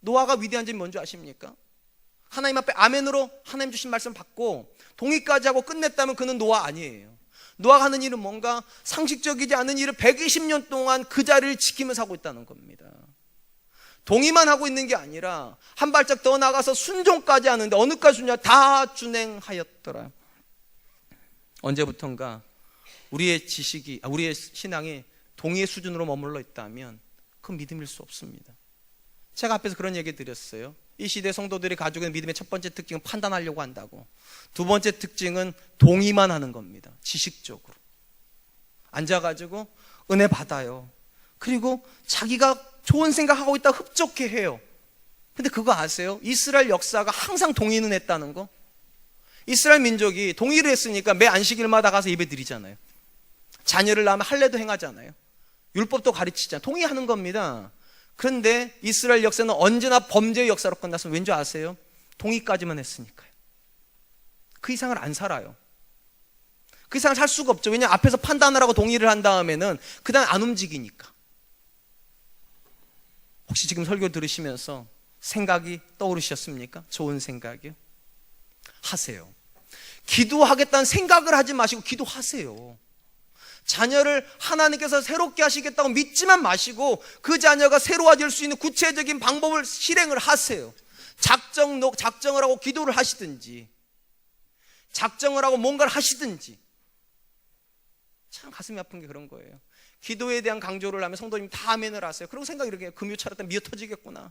노아가 위대한 점이 뭔지 아십니까? 하나님 앞에 아멘으로 하나님 주신 말씀 받고 동의까지 하고 끝냈다면 그는 노아 아니에요. 노아가 하는 일은 뭔가 상식적이지 않은 일을 120년 동안 그 자리를 지키면서 하고 있다는 겁니다. 동의만 하고 있는 게 아니라 한 발짝 더 나가서 순종까지 하는데, 어느까지 순종? 다 준행하였더라. 언제부턴가 우리의 지식이, 우리의 신앙이 동의의 수준으로 머물러 있다면 그건 믿음일 수 없습니다. 제가 앞에서 그런 얘기 드렸어요. 이 시대 성도들이 가지고 있는 믿음의 첫 번째 특징은 판단하려고 한다고. 두 번째 특징은 동의만 하는 겁니다. 지식적으로 앉아가지고 은혜 받아요. 그리고 자기가 좋은 생각하고 있다 흡족해 해요. 근데 그거 아세요? 이스라엘 역사가 항상 동의는 했다는 거. 이스라엘 민족이 동의를 했으니까 매 안식일마다 가서 예배 드리잖아요. 자녀를 낳으면 할례도 행하잖아요. 율법도 가르치잖아요. 동의하는 겁니다. 그런데 이스라엘 역사는 언제나 범죄의 역사로 끝났으면 왠지 아세요? 동의까지만 했으니까요. 그 이상을 안 살아요. 그 이상을 살 수가 없죠. 왜냐하면 앞에서 판단을 하고 동의를 한 다음에는 그 다음 안 움직이니까. 혹시 지금 설교 들으시면서 생각이 떠오르셨습니까? 좋은 생각이요? 하세요. 기도하겠다는 생각을 하지 마시고 기도하세요. 자녀를 하나님께서 새롭게 하시겠다고 믿지만 마시고 그 자녀가 새로워질 수 있는 구체적인 방법을 실행을 하세요. 작정을 하고 기도를 하시든지, 작정을 하고 뭔가를 하시든지. 참 가슴이 아픈 게 그런 거예요. 기도에 대한 강조를 하면 성도님 다 아멘을 하세요. 그리고 생각이 이렇게 금요 차렸다 미어 터지겠구나.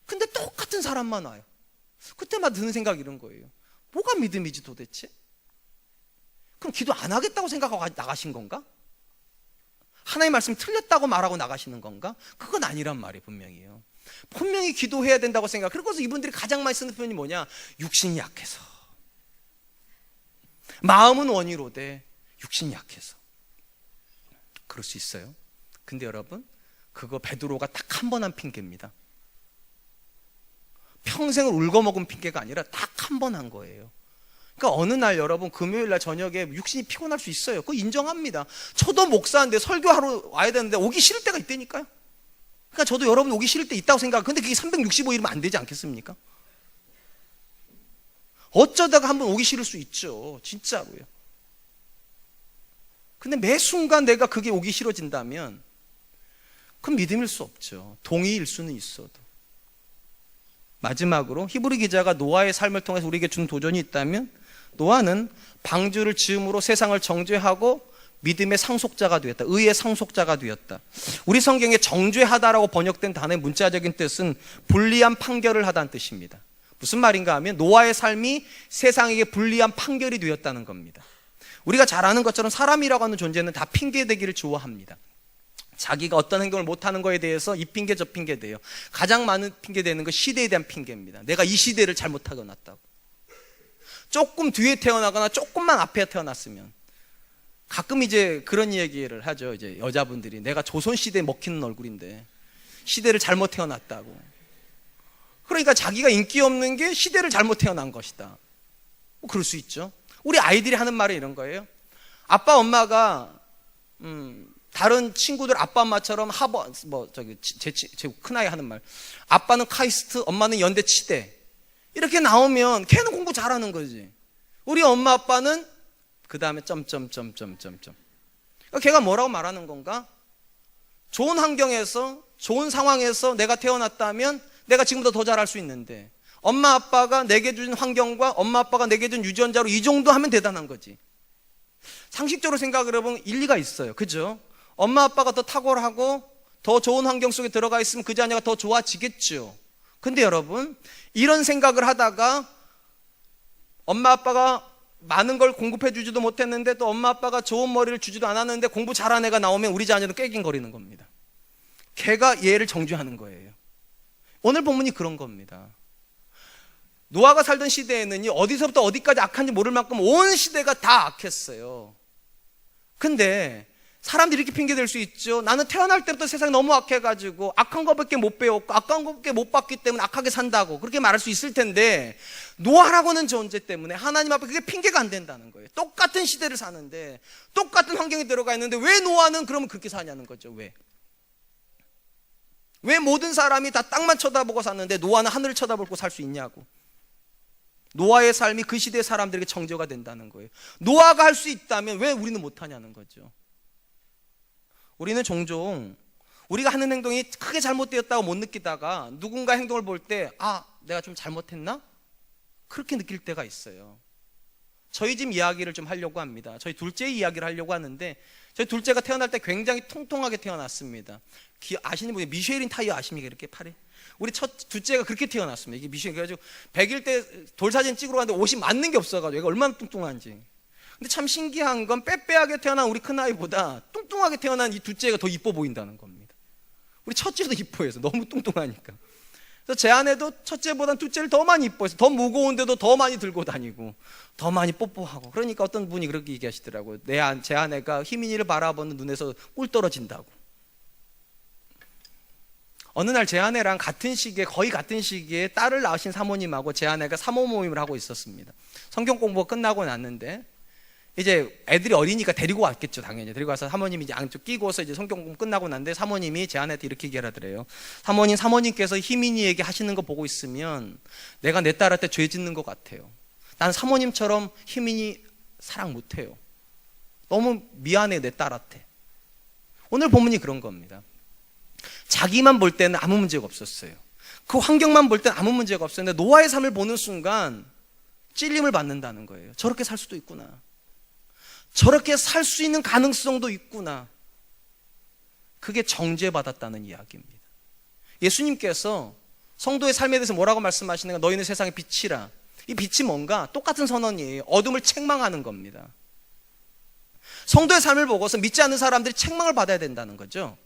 근데 똑같은 사람만 와요. 그때마다 드는 생각이 이런 거예요. 뭐가 믿음이지 도대체? 그럼 기도 안 하겠다고 생각하고 나가신 건가? 하나님의 말씀 틀렸다고 말하고 나가시는 건가? 그건 아니란 말이에요. 분명히 기도해야 된다고 생각. 그래서 이분들이 가장 많이 쓰는 표현이 뭐냐? 육신이 약해서. 마음은 원이로되 육신이 약해서. 그럴 수 있어요. 근데 여러분, 그거 베드로가 딱 한 번 한 핑계입니다. 평생을 울거먹은 핑계가 아니라 딱 한 번 한 거예요. 그러니까 어느 날 여러분 금요일 날 저녁에 육신이 피곤할 수 있어요. 그거 인정합니다. 저도 목사인데 설교하러 와야 되는데 오기 싫을 때가 있다니까요. 그러니까 저도 여러분 오기 싫을 때 있다고 생각해요. 근데 그게 365일이면 안 되지 않겠습니까? 어쩌다가 한번 오기 싫을 수 있죠. 진짜로요. 근데 매 순간 내가 그게 오기 싫어진다면 그건 믿음일 수 없죠. 동의일 수는 있어도. 마지막으로 히브리 기자가 노아의 삶을 통해서 우리에게 준 도전이 있다면, 노아는 방주를 지음으로 세상을 정죄하고 믿음의 상속자가 되었다. 의의 상속자가 되었다. 우리 성경에 정죄하다라고 번역된 단어의 문자적인 뜻은 불리한 판결을 하다는 뜻입니다. 무슨 말인가 하면 노아의 삶이 세상에게 불리한 판결이 되었다는 겁니다. 우리가 잘 아는 것처럼 사람이라고 하는 존재는 다 핑계대기를 좋아합니다. 자기가 어떤 행동을 못하는 거에 대해서 이 핑계 저 핑계 대요. 가장 많은 핑계 대는 건 시대에 대한 핑계입니다. 내가 이 시대를 잘못 태어났다고. 조금 뒤에 태어나거나 조금만 앞에 태어났으면. 가끔 이제 그런 얘기를 하죠. 이제 여자분들이 내가 조선시대에 먹히는 얼굴인데 시대를 잘못 태어났다고. 그러니까 자기가 인기 없는 게 시대를 잘못 태어난 것이다. 그럴 수 있죠. 우리 아이들이 하는 말은 이런 거예요. 아빠 엄마가 다른 친구들 아빠 엄마처럼 제 큰아이 하는 말, 아빠는 카이스트, 엄마는 연대 치대, 이렇게 나오면 걔는 공부 잘하는 거지. 우리 엄마 아빠는 그 다음에 그러니까 걔가 뭐라고 말하는 건가? 좋은 환경에서 좋은 상황에서 내가 태어났다면 내가 지금보다 더 잘할 수 있는데, 엄마 아빠가 내게 준 환경과 엄마 아빠가 내게 준 유전자로 이 정도 하면 대단한 거지. 상식적으로 생각을 해보면 일리가 있어요. 그죠? 엄마 아빠가 더 탁월하고 더 좋은 환경 속에 들어가 있으면 그 자녀가 더 좋아지겠죠. 근데 여러분, 이런 생각을 하다가 엄마 아빠가 많은 걸 공급해 주지도 못했는데 또 엄마 아빠가 좋은 머리를 주지도 않았는데 공부 잘한 애가 나오면 우리 자녀는 깨갱거리는 겁니다. 걔가 얘를 정죄하는 거예요. 오늘 본문이 그런 겁니다. 노아가 살던 시대에는 어디서부터 어디까지 악한지 모를 만큼 온 시대가 다 악했어요. 근데 사람들이 이렇게 핑계 댈 수 있죠. 나는 태어날 때부터 세상이 너무 악해가지고 악한 것밖에 못 배웠고 악한 것밖에 못 봤기 때문에 악하게 산다고 그렇게 말할 수 있을 텐데, 노아라고는 존재 때문에 하나님 앞에 그게 핑계가 안 된다는 거예요. 똑같은 시대를 사는데 똑같은 환경에 들어가 있는데 왜 노아는 그러면 그렇게 사냐는 거죠. 왜 모든 사람이 다 땅만 쳐다보고 샀는데 노아는 하늘을 쳐다보고 살 수 있냐고. 노아의 삶이 그 시대의 사람들에게 정죄가 된다는 거예요. 노아가 할 수 있다면 왜 우리는 못하냐는 거죠. 우리는 종종 우리가 하는 행동이 크게 잘못되었다고 못 느끼다가 누군가 행동을 볼 때 내가 좀 잘못했나? 그렇게 느낄 때가 있어요. 저희 집 이야기를 좀 하려고 합니다. 저희 둘째 이야기를 하려고 하는데, 저희 둘째가 태어날 때 굉장히 통통하게 태어났습니다. 아시는 분이 미쉐린 타이어 아십니까? 이렇게 팔에. 우리 둘째가 그렇게 태어났습니다. 이게 미쉐린. 그래가지고 100일 때 돌사진 찍으러 갔는데 옷이 맞는 게 없어가지고 얘가 얼마나 뚱뚱한지. 근데 참 신기한 건 빼빼하게 태어난 우리 큰아이보다 뚱뚱하게 태어난 이 둘째가 더 이뻐 보인다는 겁니다. 우리 첫째도 이뻐해서 너무 뚱뚱하니까. 그래서 제 아내도 첫째보단 둘째를 더 많이 이뻐해서 더 무거운데도 더 많이 들고 다니고 더 많이 뽀뽀하고. 그러니까 어떤 분이 그렇게 얘기하시더라고요. 제 아내가 희민이를 바라보는 눈에서 꿀 떨어진다고. 어느 날 제 아내랑 거의 같은 시기에 딸을 낳으신 사모님하고 제 아내가 사모 모임을 하고 있었습니다. 성경 공부가 끝나고 났는데 이제 애들이 어리니까 데리고 왔겠죠. 당연히 데리고 와서 사모님이 이제 안쪽 끼고서 이제 성경 공부 끝나고 났는데 사모님이 제 아내한테 이렇게 얘기를 하더래요. 사모님께서 희민이에게 하시는 거 보고 있으면 내가 내 딸한테 죄 짓는 것 같아요. 난 사모님처럼 희민이 사랑 못해요. 너무 미안해 내 딸한테. 오늘 본문이 그런 겁니다. 자기만 볼 때는 아무 문제가 없었어요. 그 환경만 볼 때는 아무 문제가 없었는데 노아의 삶을 보는 순간 찔림을 받는다는 거예요. 저렇게 살 수도 있구나. 저렇게 살 수 있는 가능성도 있구나. 그게 정죄받았다는 이야기입니다. 예수님께서 성도의 삶에 대해서 뭐라고 말씀하시는가? 너희는 세상의 빛이라. 이 빛이 뭔가? 똑같은 선언이에요. 어둠을 책망하는 겁니다. 성도의 삶을 보고서 믿지 않는 사람들이 책망을 받아야 된다는 거죠.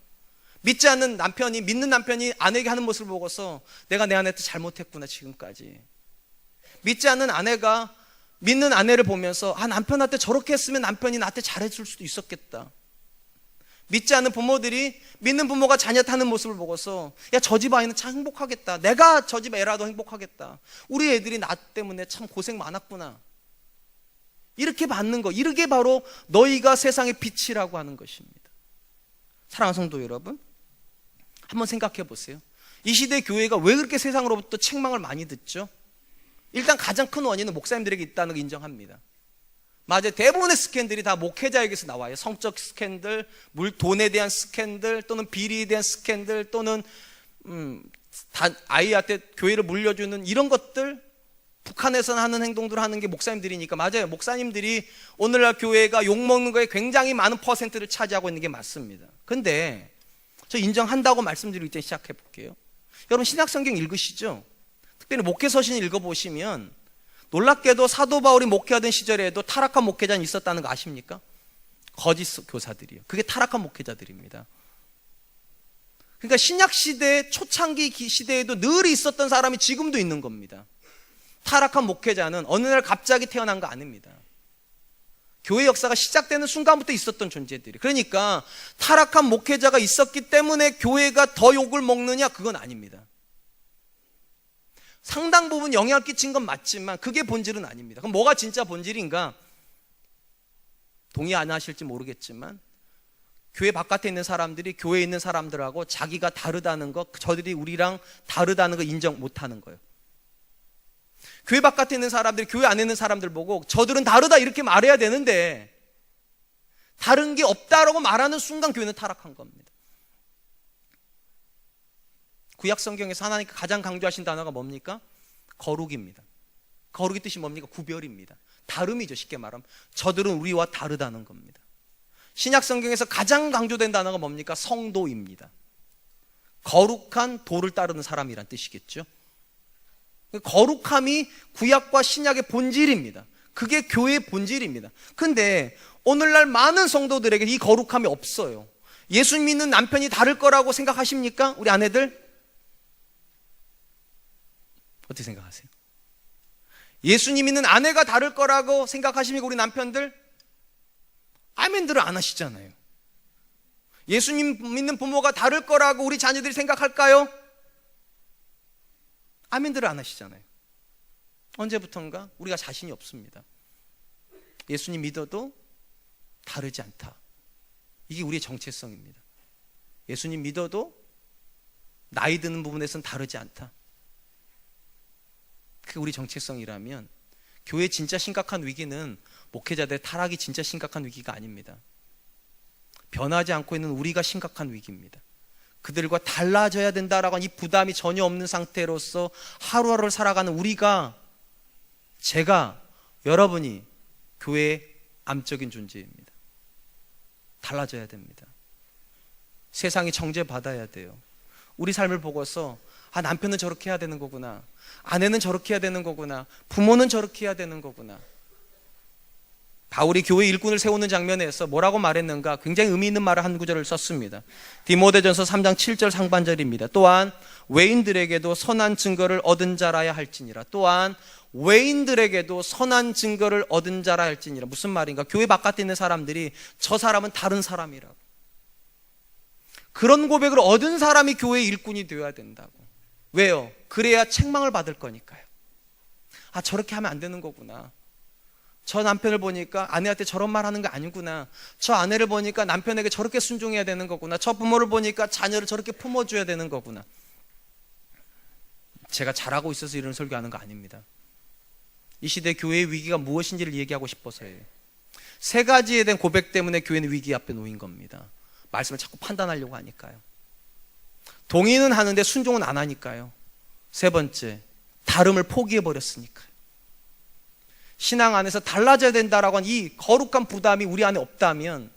믿는 남편이 아내에게 하는 모습을 보고서 내가 내 아내한테 잘못했구나 지금까지. 믿지 않는 아내가 믿는 아내를 보면서 남편한테 저렇게 했으면 남편이 나한테 잘해줄 수도 있었겠다. 믿지 않는 부모들이 믿는 부모가 자녀한테 하는 모습을 보고서 저 집 아이는 참 행복하겠다. 내가 저 집 애라도 행복하겠다. 우리 애들이 나 때문에 참 고생 많았구나. 이렇게 받는 거, 이게 바로 너희가 세상의 빛이라고 하는 것입니다. 사랑하는 성도 여러분, 한번 생각해 보세요. 이 시대 교회가 왜 그렇게 세상으로부터 책망을 많이 듣죠? 일단 가장 큰 원인은 목사님들에게 있다는 걸 인정합니다. 맞아요. 대부분의 스캔들이 다 목회자에게서 나와요. 성적 스캔들, 돈에 대한 스캔들, 또는 비리에 대한 스캔들, 또는 아이한테 교회를 물려주는 이런 것들, 북한에서는 하는 행동들을 하는 게 목사님들이니까. 맞아요. 목사님들이 오늘날 교회가 욕먹는 거에 굉장히 많은 퍼센트를 차지하고 있는 게 맞습니다. 근데 저 인정한다고 말씀드리기 전에 시작해 볼게요. 여러분 신약성경 읽으시죠? 특별히 목회서신 읽어보시면 놀랍게도 사도 바울이 목회하던 시절에도 타락한 목회자는 있었다는 거 아십니까? 거짓 교사들이요. 그게 타락한 목회자들입니다. 그러니까 신약시대 초창기 시대에도 늘 있었던 사람이 지금도 있는 겁니다. 타락한 목회자는 어느 날 갑자기 태어난 거 아닙니다. 교회 역사가 시작되는 순간부터 있었던 존재들이. 그러니까 타락한 목회자가 있었기 때문에 교회가 더 욕을 먹느냐? 그건 아닙니다. 상당 부분 영향을 끼친 건 맞지만 그게 본질은 아닙니다. 그럼 뭐가 진짜 본질인가? 동의 안 하실지 모르겠지만 교회 바깥에 있는 사람들이 교회에 있는 사람들하고 자기가 다르다는 거, 저들이 우리랑 다르다는 거 인정 못하는 거예요. 교회 바깥에 있는 사람들이 교회 안에 있는 사람들 보고 저들은 다르다 이렇게 말해야 되는데 다른 게 없다라고 말하는 순간 교회는 타락한 겁니다. 구약 성경에서 하나님께 가장 강조하신 단어가 뭡니까? 거룩입니다. 거룩의 뜻이 뭡니까? 구별입니다. 다름이죠. 쉽게 말하면 저들은 우리와 다르다는 겁니다. 신약 성경에서 가장 강조된 단어가 뭡니까? 성도입니다. 거룩한 도를 따르는 사람이란 뜻이겠죠. 거룩함이 구약과 신약의 본질입니다. 그게 교회의 본질입니다. 근데 오늘날 많은 성도들에게 이 거룩함이 없어요. 예수 믿는 남편이 다를 거라고 생각하십니까? 우리 아내들? 어떻게 생각하세요? 예수님 믿는 아내가 다를 거라고 생각하십니까? 우리 남편들? 아멘들을 안 하시잖아요. 예수님 믿는 부모가 다를 거라고 우리 자녀들이 생각할까요? 아멘들을 안 하시잖아요. 언제부턴가 우리가 자신이 없습니다. 예수님 믿어도 다르지 않다. 이게 우리의 정체성입니다. 예수님 믿어도 나이 드는 부분에서는 다르지 않다. 그게 우리 정체성이라면 교회의 진짜 심각한 위기는 목회자들의 타락이 진짜 심각한 위기가 아닙니다. 변하지 않고 있는 우리가 심각한 위기입니다. 그들과 달라져야 된다라고 하는 이 부담이 전혀 없는 상태로서 하루하루를 살아가는 우리가, 제가, 여러분이 교회의 암적인 존재입니다. 달라져야 됩니다. 세상이 정죄받아야 돼요. 우리 삶을 보고서 남편은 저렇게 해야 되는 거구나, 아내는 저렇게 해야 되는 거구나, 부모는 저렇게 해야 되는 거구나. 바울이 교회 일꾼을 세우는 장면에서 뭐라고 말했는가? 굉장히 의미 있는 말을 한 구절을 썼습니다. 디모데전서 3장 7절 상반절입니다. 또한 외인들에게도 선한 증거를 얻은 자라야 할지니라. 또한 외인들에게도 선한 증거를 얻은 자라 할지니라. 무슨 말인가? 교회 바깥에 있는 사람들이 저 사람은 다른 사람이라고, 그런 고백을 얻은 사람이 교회의 일꾼이 되어야 된다고. 왜요? 그래야 책망을 받을 거니까요. 저렇게 하면 안 되는 거구나. 저 남편을 보니까 아내한테 저런 말 하는 거 아니구나. 저 아내를 보니까 남편에게 저렇게 순종해야 되는 거구나. 저 부모를 보니까 자녀를 저렇게 품어줘야 되는 거구나. 제가 잘하고 있어서 이런 설교하는 거 아닙니다. 이 시대 교회의 위기가 무엇인지를 얘기하고 싶어서예요. 세 가지에 대한 고백 때문에 교회는 위기 앞에 놓인 겁니다. 말씀을 자꾸 판단하려고 하니까요. 동의는 하는데 순종은 안 하니까요. 세 번째, 다름을 포기해버렸으니까요. 신앙 안에서 달라져야 된다라고 하는 이 거룩한 부담이 우리 안에 없다면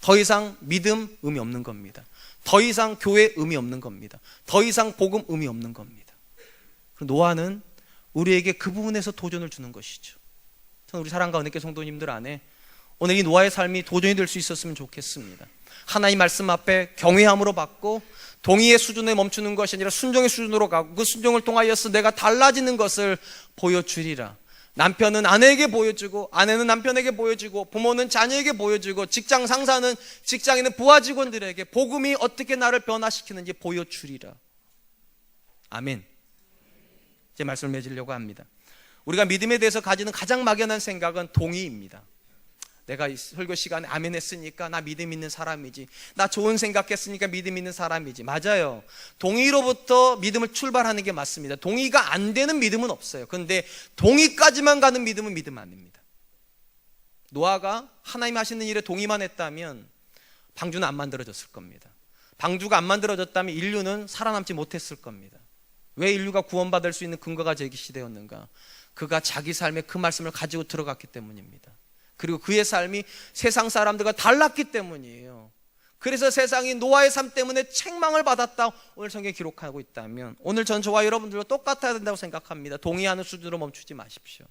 더 이상 믿음 의미 없는 겁니다. 더 이상 교회 의미 없는 겁니다. 더 이상 복음 의미 없는 겁니다. 노아는 우리에게 그 부분에서 도전을 주는 것이죠. 저는 우리 사랑과 은혜교회 성도님들 안에 오늘 이 노아의 삶이 도전이 될 수 있었으면 좋겠습니다. 하나님 말씀 앞에 경외함으로 받고 동의의 수준에 멈추는 것이 아니라 순종의 수준으로 가고 그 순종을 통하여서 내가 달라지는 것을 보여주리라. 남편은 아내에게 보여주고, 아내는 남편에게 보여주고, 부모는 자녀에게 보여주고, 직장 상사는 직장인은 부하 직원들에게 복음이 어떻게 나를 변화시키는지 보여주리라. 아멘. 제 말씀을 맺으려고 합니다. 우리가 믿음에 대해서 가지는 가장 막연한 생각은 동의입니다. 내가 이 설교 시간에 아멘 했으니까 나 믿음 있는 사람이지, 나 좋은 생각했으니까 믿음 있는 사람이지. 맞아요. 동의로부터 믿음을 출발하는 게 맞습니다. 동의가 안 되는 믿음은 없어요. 그런데 동의까지만 가는 믿음은 믿음 아닙니다. 노아가 하나님 하시는 일에 동의만 했다면 방주는 안 만들어졌을 겁니다. 방주가 안 만들어졌다면 인류는 살아남지 못했을 겁니다. 왜 인류가 구원받을 수 있는 근거가 제기시되었는가? 그가 자기 삶에 그 말씀을 가지고 들어갔기 때문입니다. 그리고 그의 삶이 세상 사람들과 달랐기 때문이에요. 그래서 세상이 노아의 삶 때문에 책망을 받았다 오늘 성경에 기록하고 있다면 오늘 전 저와 여러분들과 똑같아야 된다고 생각합니다. 동의하는 수준으로 멈추지 마십시오.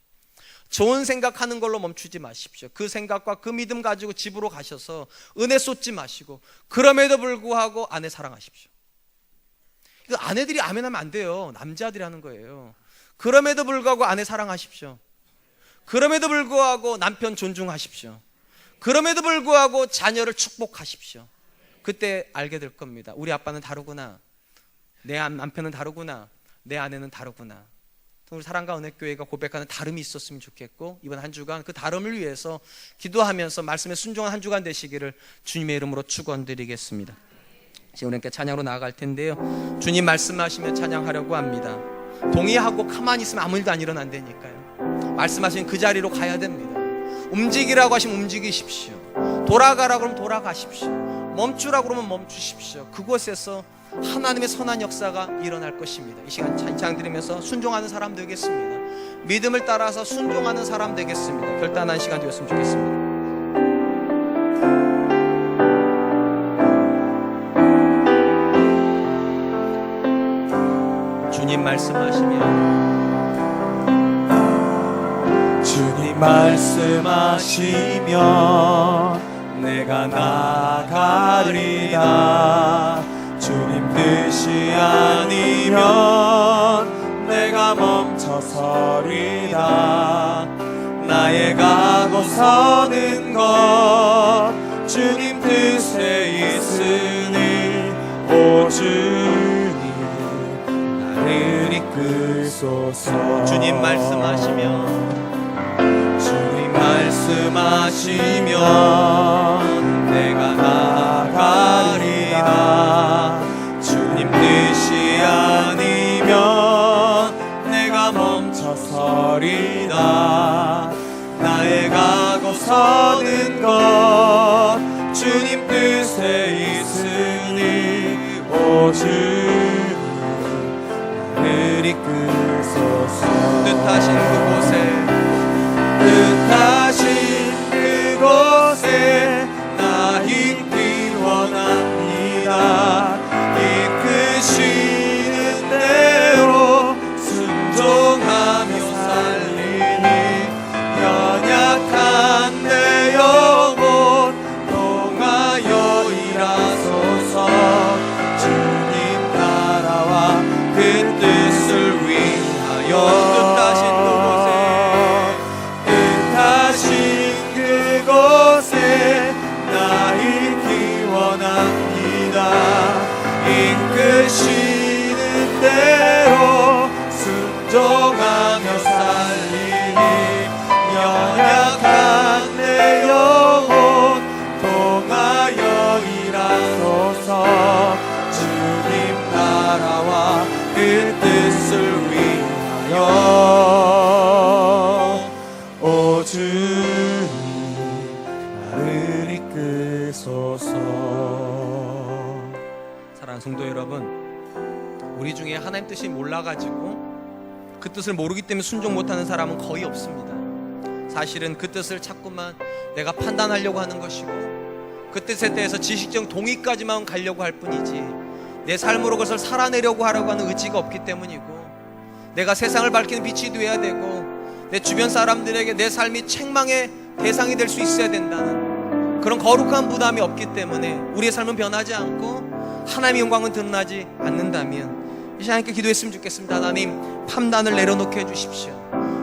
좋은 생각하는 걸로 멈추지 마십시오. 그 생각과 그 믿음 가지고 집으로 가셔서 은혜 쏟지 마시고, 그럼에도 불구하고 아내 사랑하십시오. 이거 아내들이 아멘하면 안 돼요. 남자들이 하는 거예요. 그럼에도 불구하고 아내 사랑하십시오. 그럼에도 불구하고 남편 존중하십시오. 그럼에도 불구하고 자녀를 축복하십시오. 그때 알게 될 겁니다. 우리 아빠는 다르구나, 내 남편은 다르구나, 내 아내는 다르구나. 우리 사랑과 은혜교회가 고백하는 다름이 있었으면 좋겠고, 이번 한 주간 그 다름을 위해서 기도하면서 말씀에 순종한 한 주간 되시기를 주님의 이름으로 축원드리겠습니다. 지금 함께 찬양으로 나아갈 텐데요, 주님 말씀하시면 찬양하려고 합니다. 동의하고 가만히 있으면 아무 일도 안 일어난다니까요. 말씀하신 그 자리로 가야 됩니다. 움직이라고 하시면 움직이십시오. 돌아가라고 하면 돌아가십시오. 멈추라고 그러면 멈추십시오. 그곳에서 하나님의 선한 역사가 일어날 것입니다. 이 시간 찬양 드리면서 순종하는 사람 되겠습니다. 믿음을 따라서 순종하는 사람 되겠습니다. 결단한 시간 되었으면 좋겠습니다. 주님 말씀하시면, 주님 말씀하시면 내가 나가리라. 주님 뜻이 아니면 내가 멈춰서리라. 나의 가고 서는 것 주님 뜻에 있으니 이끄소서. 주님 말씀하시면 주님 말씀하시면 내가 나아가리라. 주님 뜻이 아니면 내가 멈춰서리다. 나의 가고 서는 것 주님 뜻에 있으니 오직 나를 이끄소서. 뜻하신 그곳에 나 있기 원합니다. 이끄시는 대로 순종하며 살리니 연약한 내 영혼 동하여 일하소서. 주님 나라와 그 뜻을 위하여 그곳에 나 있기 원합니다. 이끄시는 대로 순종하며 살리니 연약한 내 영혼 동하여 일하소서. 주님 나라와 그 뜻을 위하여 오주 나를 이끄소서. 사랑하는 성도 여러분, 우리 중에 하나님 뜻이 몰라가지고 그 뜻을 모르기 때문에 순종 못하는 사람은 거의 없습니다. 사실은 그 뜻을 자꾸만 내가 판단하려고 하는 것이고 그 뜻에 대해서 지식적 동의까지만 가려고 할 뿐이지 내 삶으로 그것을 살아내려고 하려고 하는 의지가 없기 때문이고, 내가 세상을 밝히는 빛이 되어야 되고 내 주변 사람들에게 내 삶이 책망의 대상이 될 수 있어야 된다는 그런 거룩한 부담이 없기 때문에 우리의 삶은 변하지 않고 하나님의 영광은 드러나지 않는다면 이 시간 함께 기도했으면 좋겠습니다. 하나님, 판단을 내려놓게 해주십시오.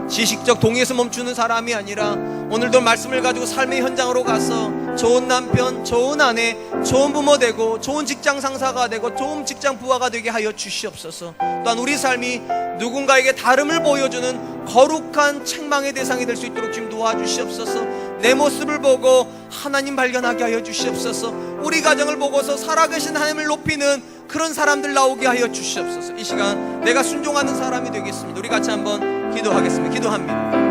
지식적 동의에서 멈추는 사람이 아니라 오늘도 말씀을 가지고 삶의 현장으로 가서 좋은 남편, 좋은 아내, 좋은 부모 되고 좋은 직장 상사가 되고 좋은 직장 부하가 되게 하여 주시옵소서. 또한 우리 삶이 누군가에게 다름을 보여주는 거룩한 책망의 대상이 될 수 있도록 주님 도와주시옵소서. 내 모습을 보고 하나님 발견하게 하여 주시옵소서. 우리 가정을 보고서 살아계신 하나님을 높이는 그런 사람들 나오게 하여 주시옵소서. 이 시간 내가 순종하는 사람이 되겠습니다. 우리 같이 한번 기도하겠습니다. 기도합니다.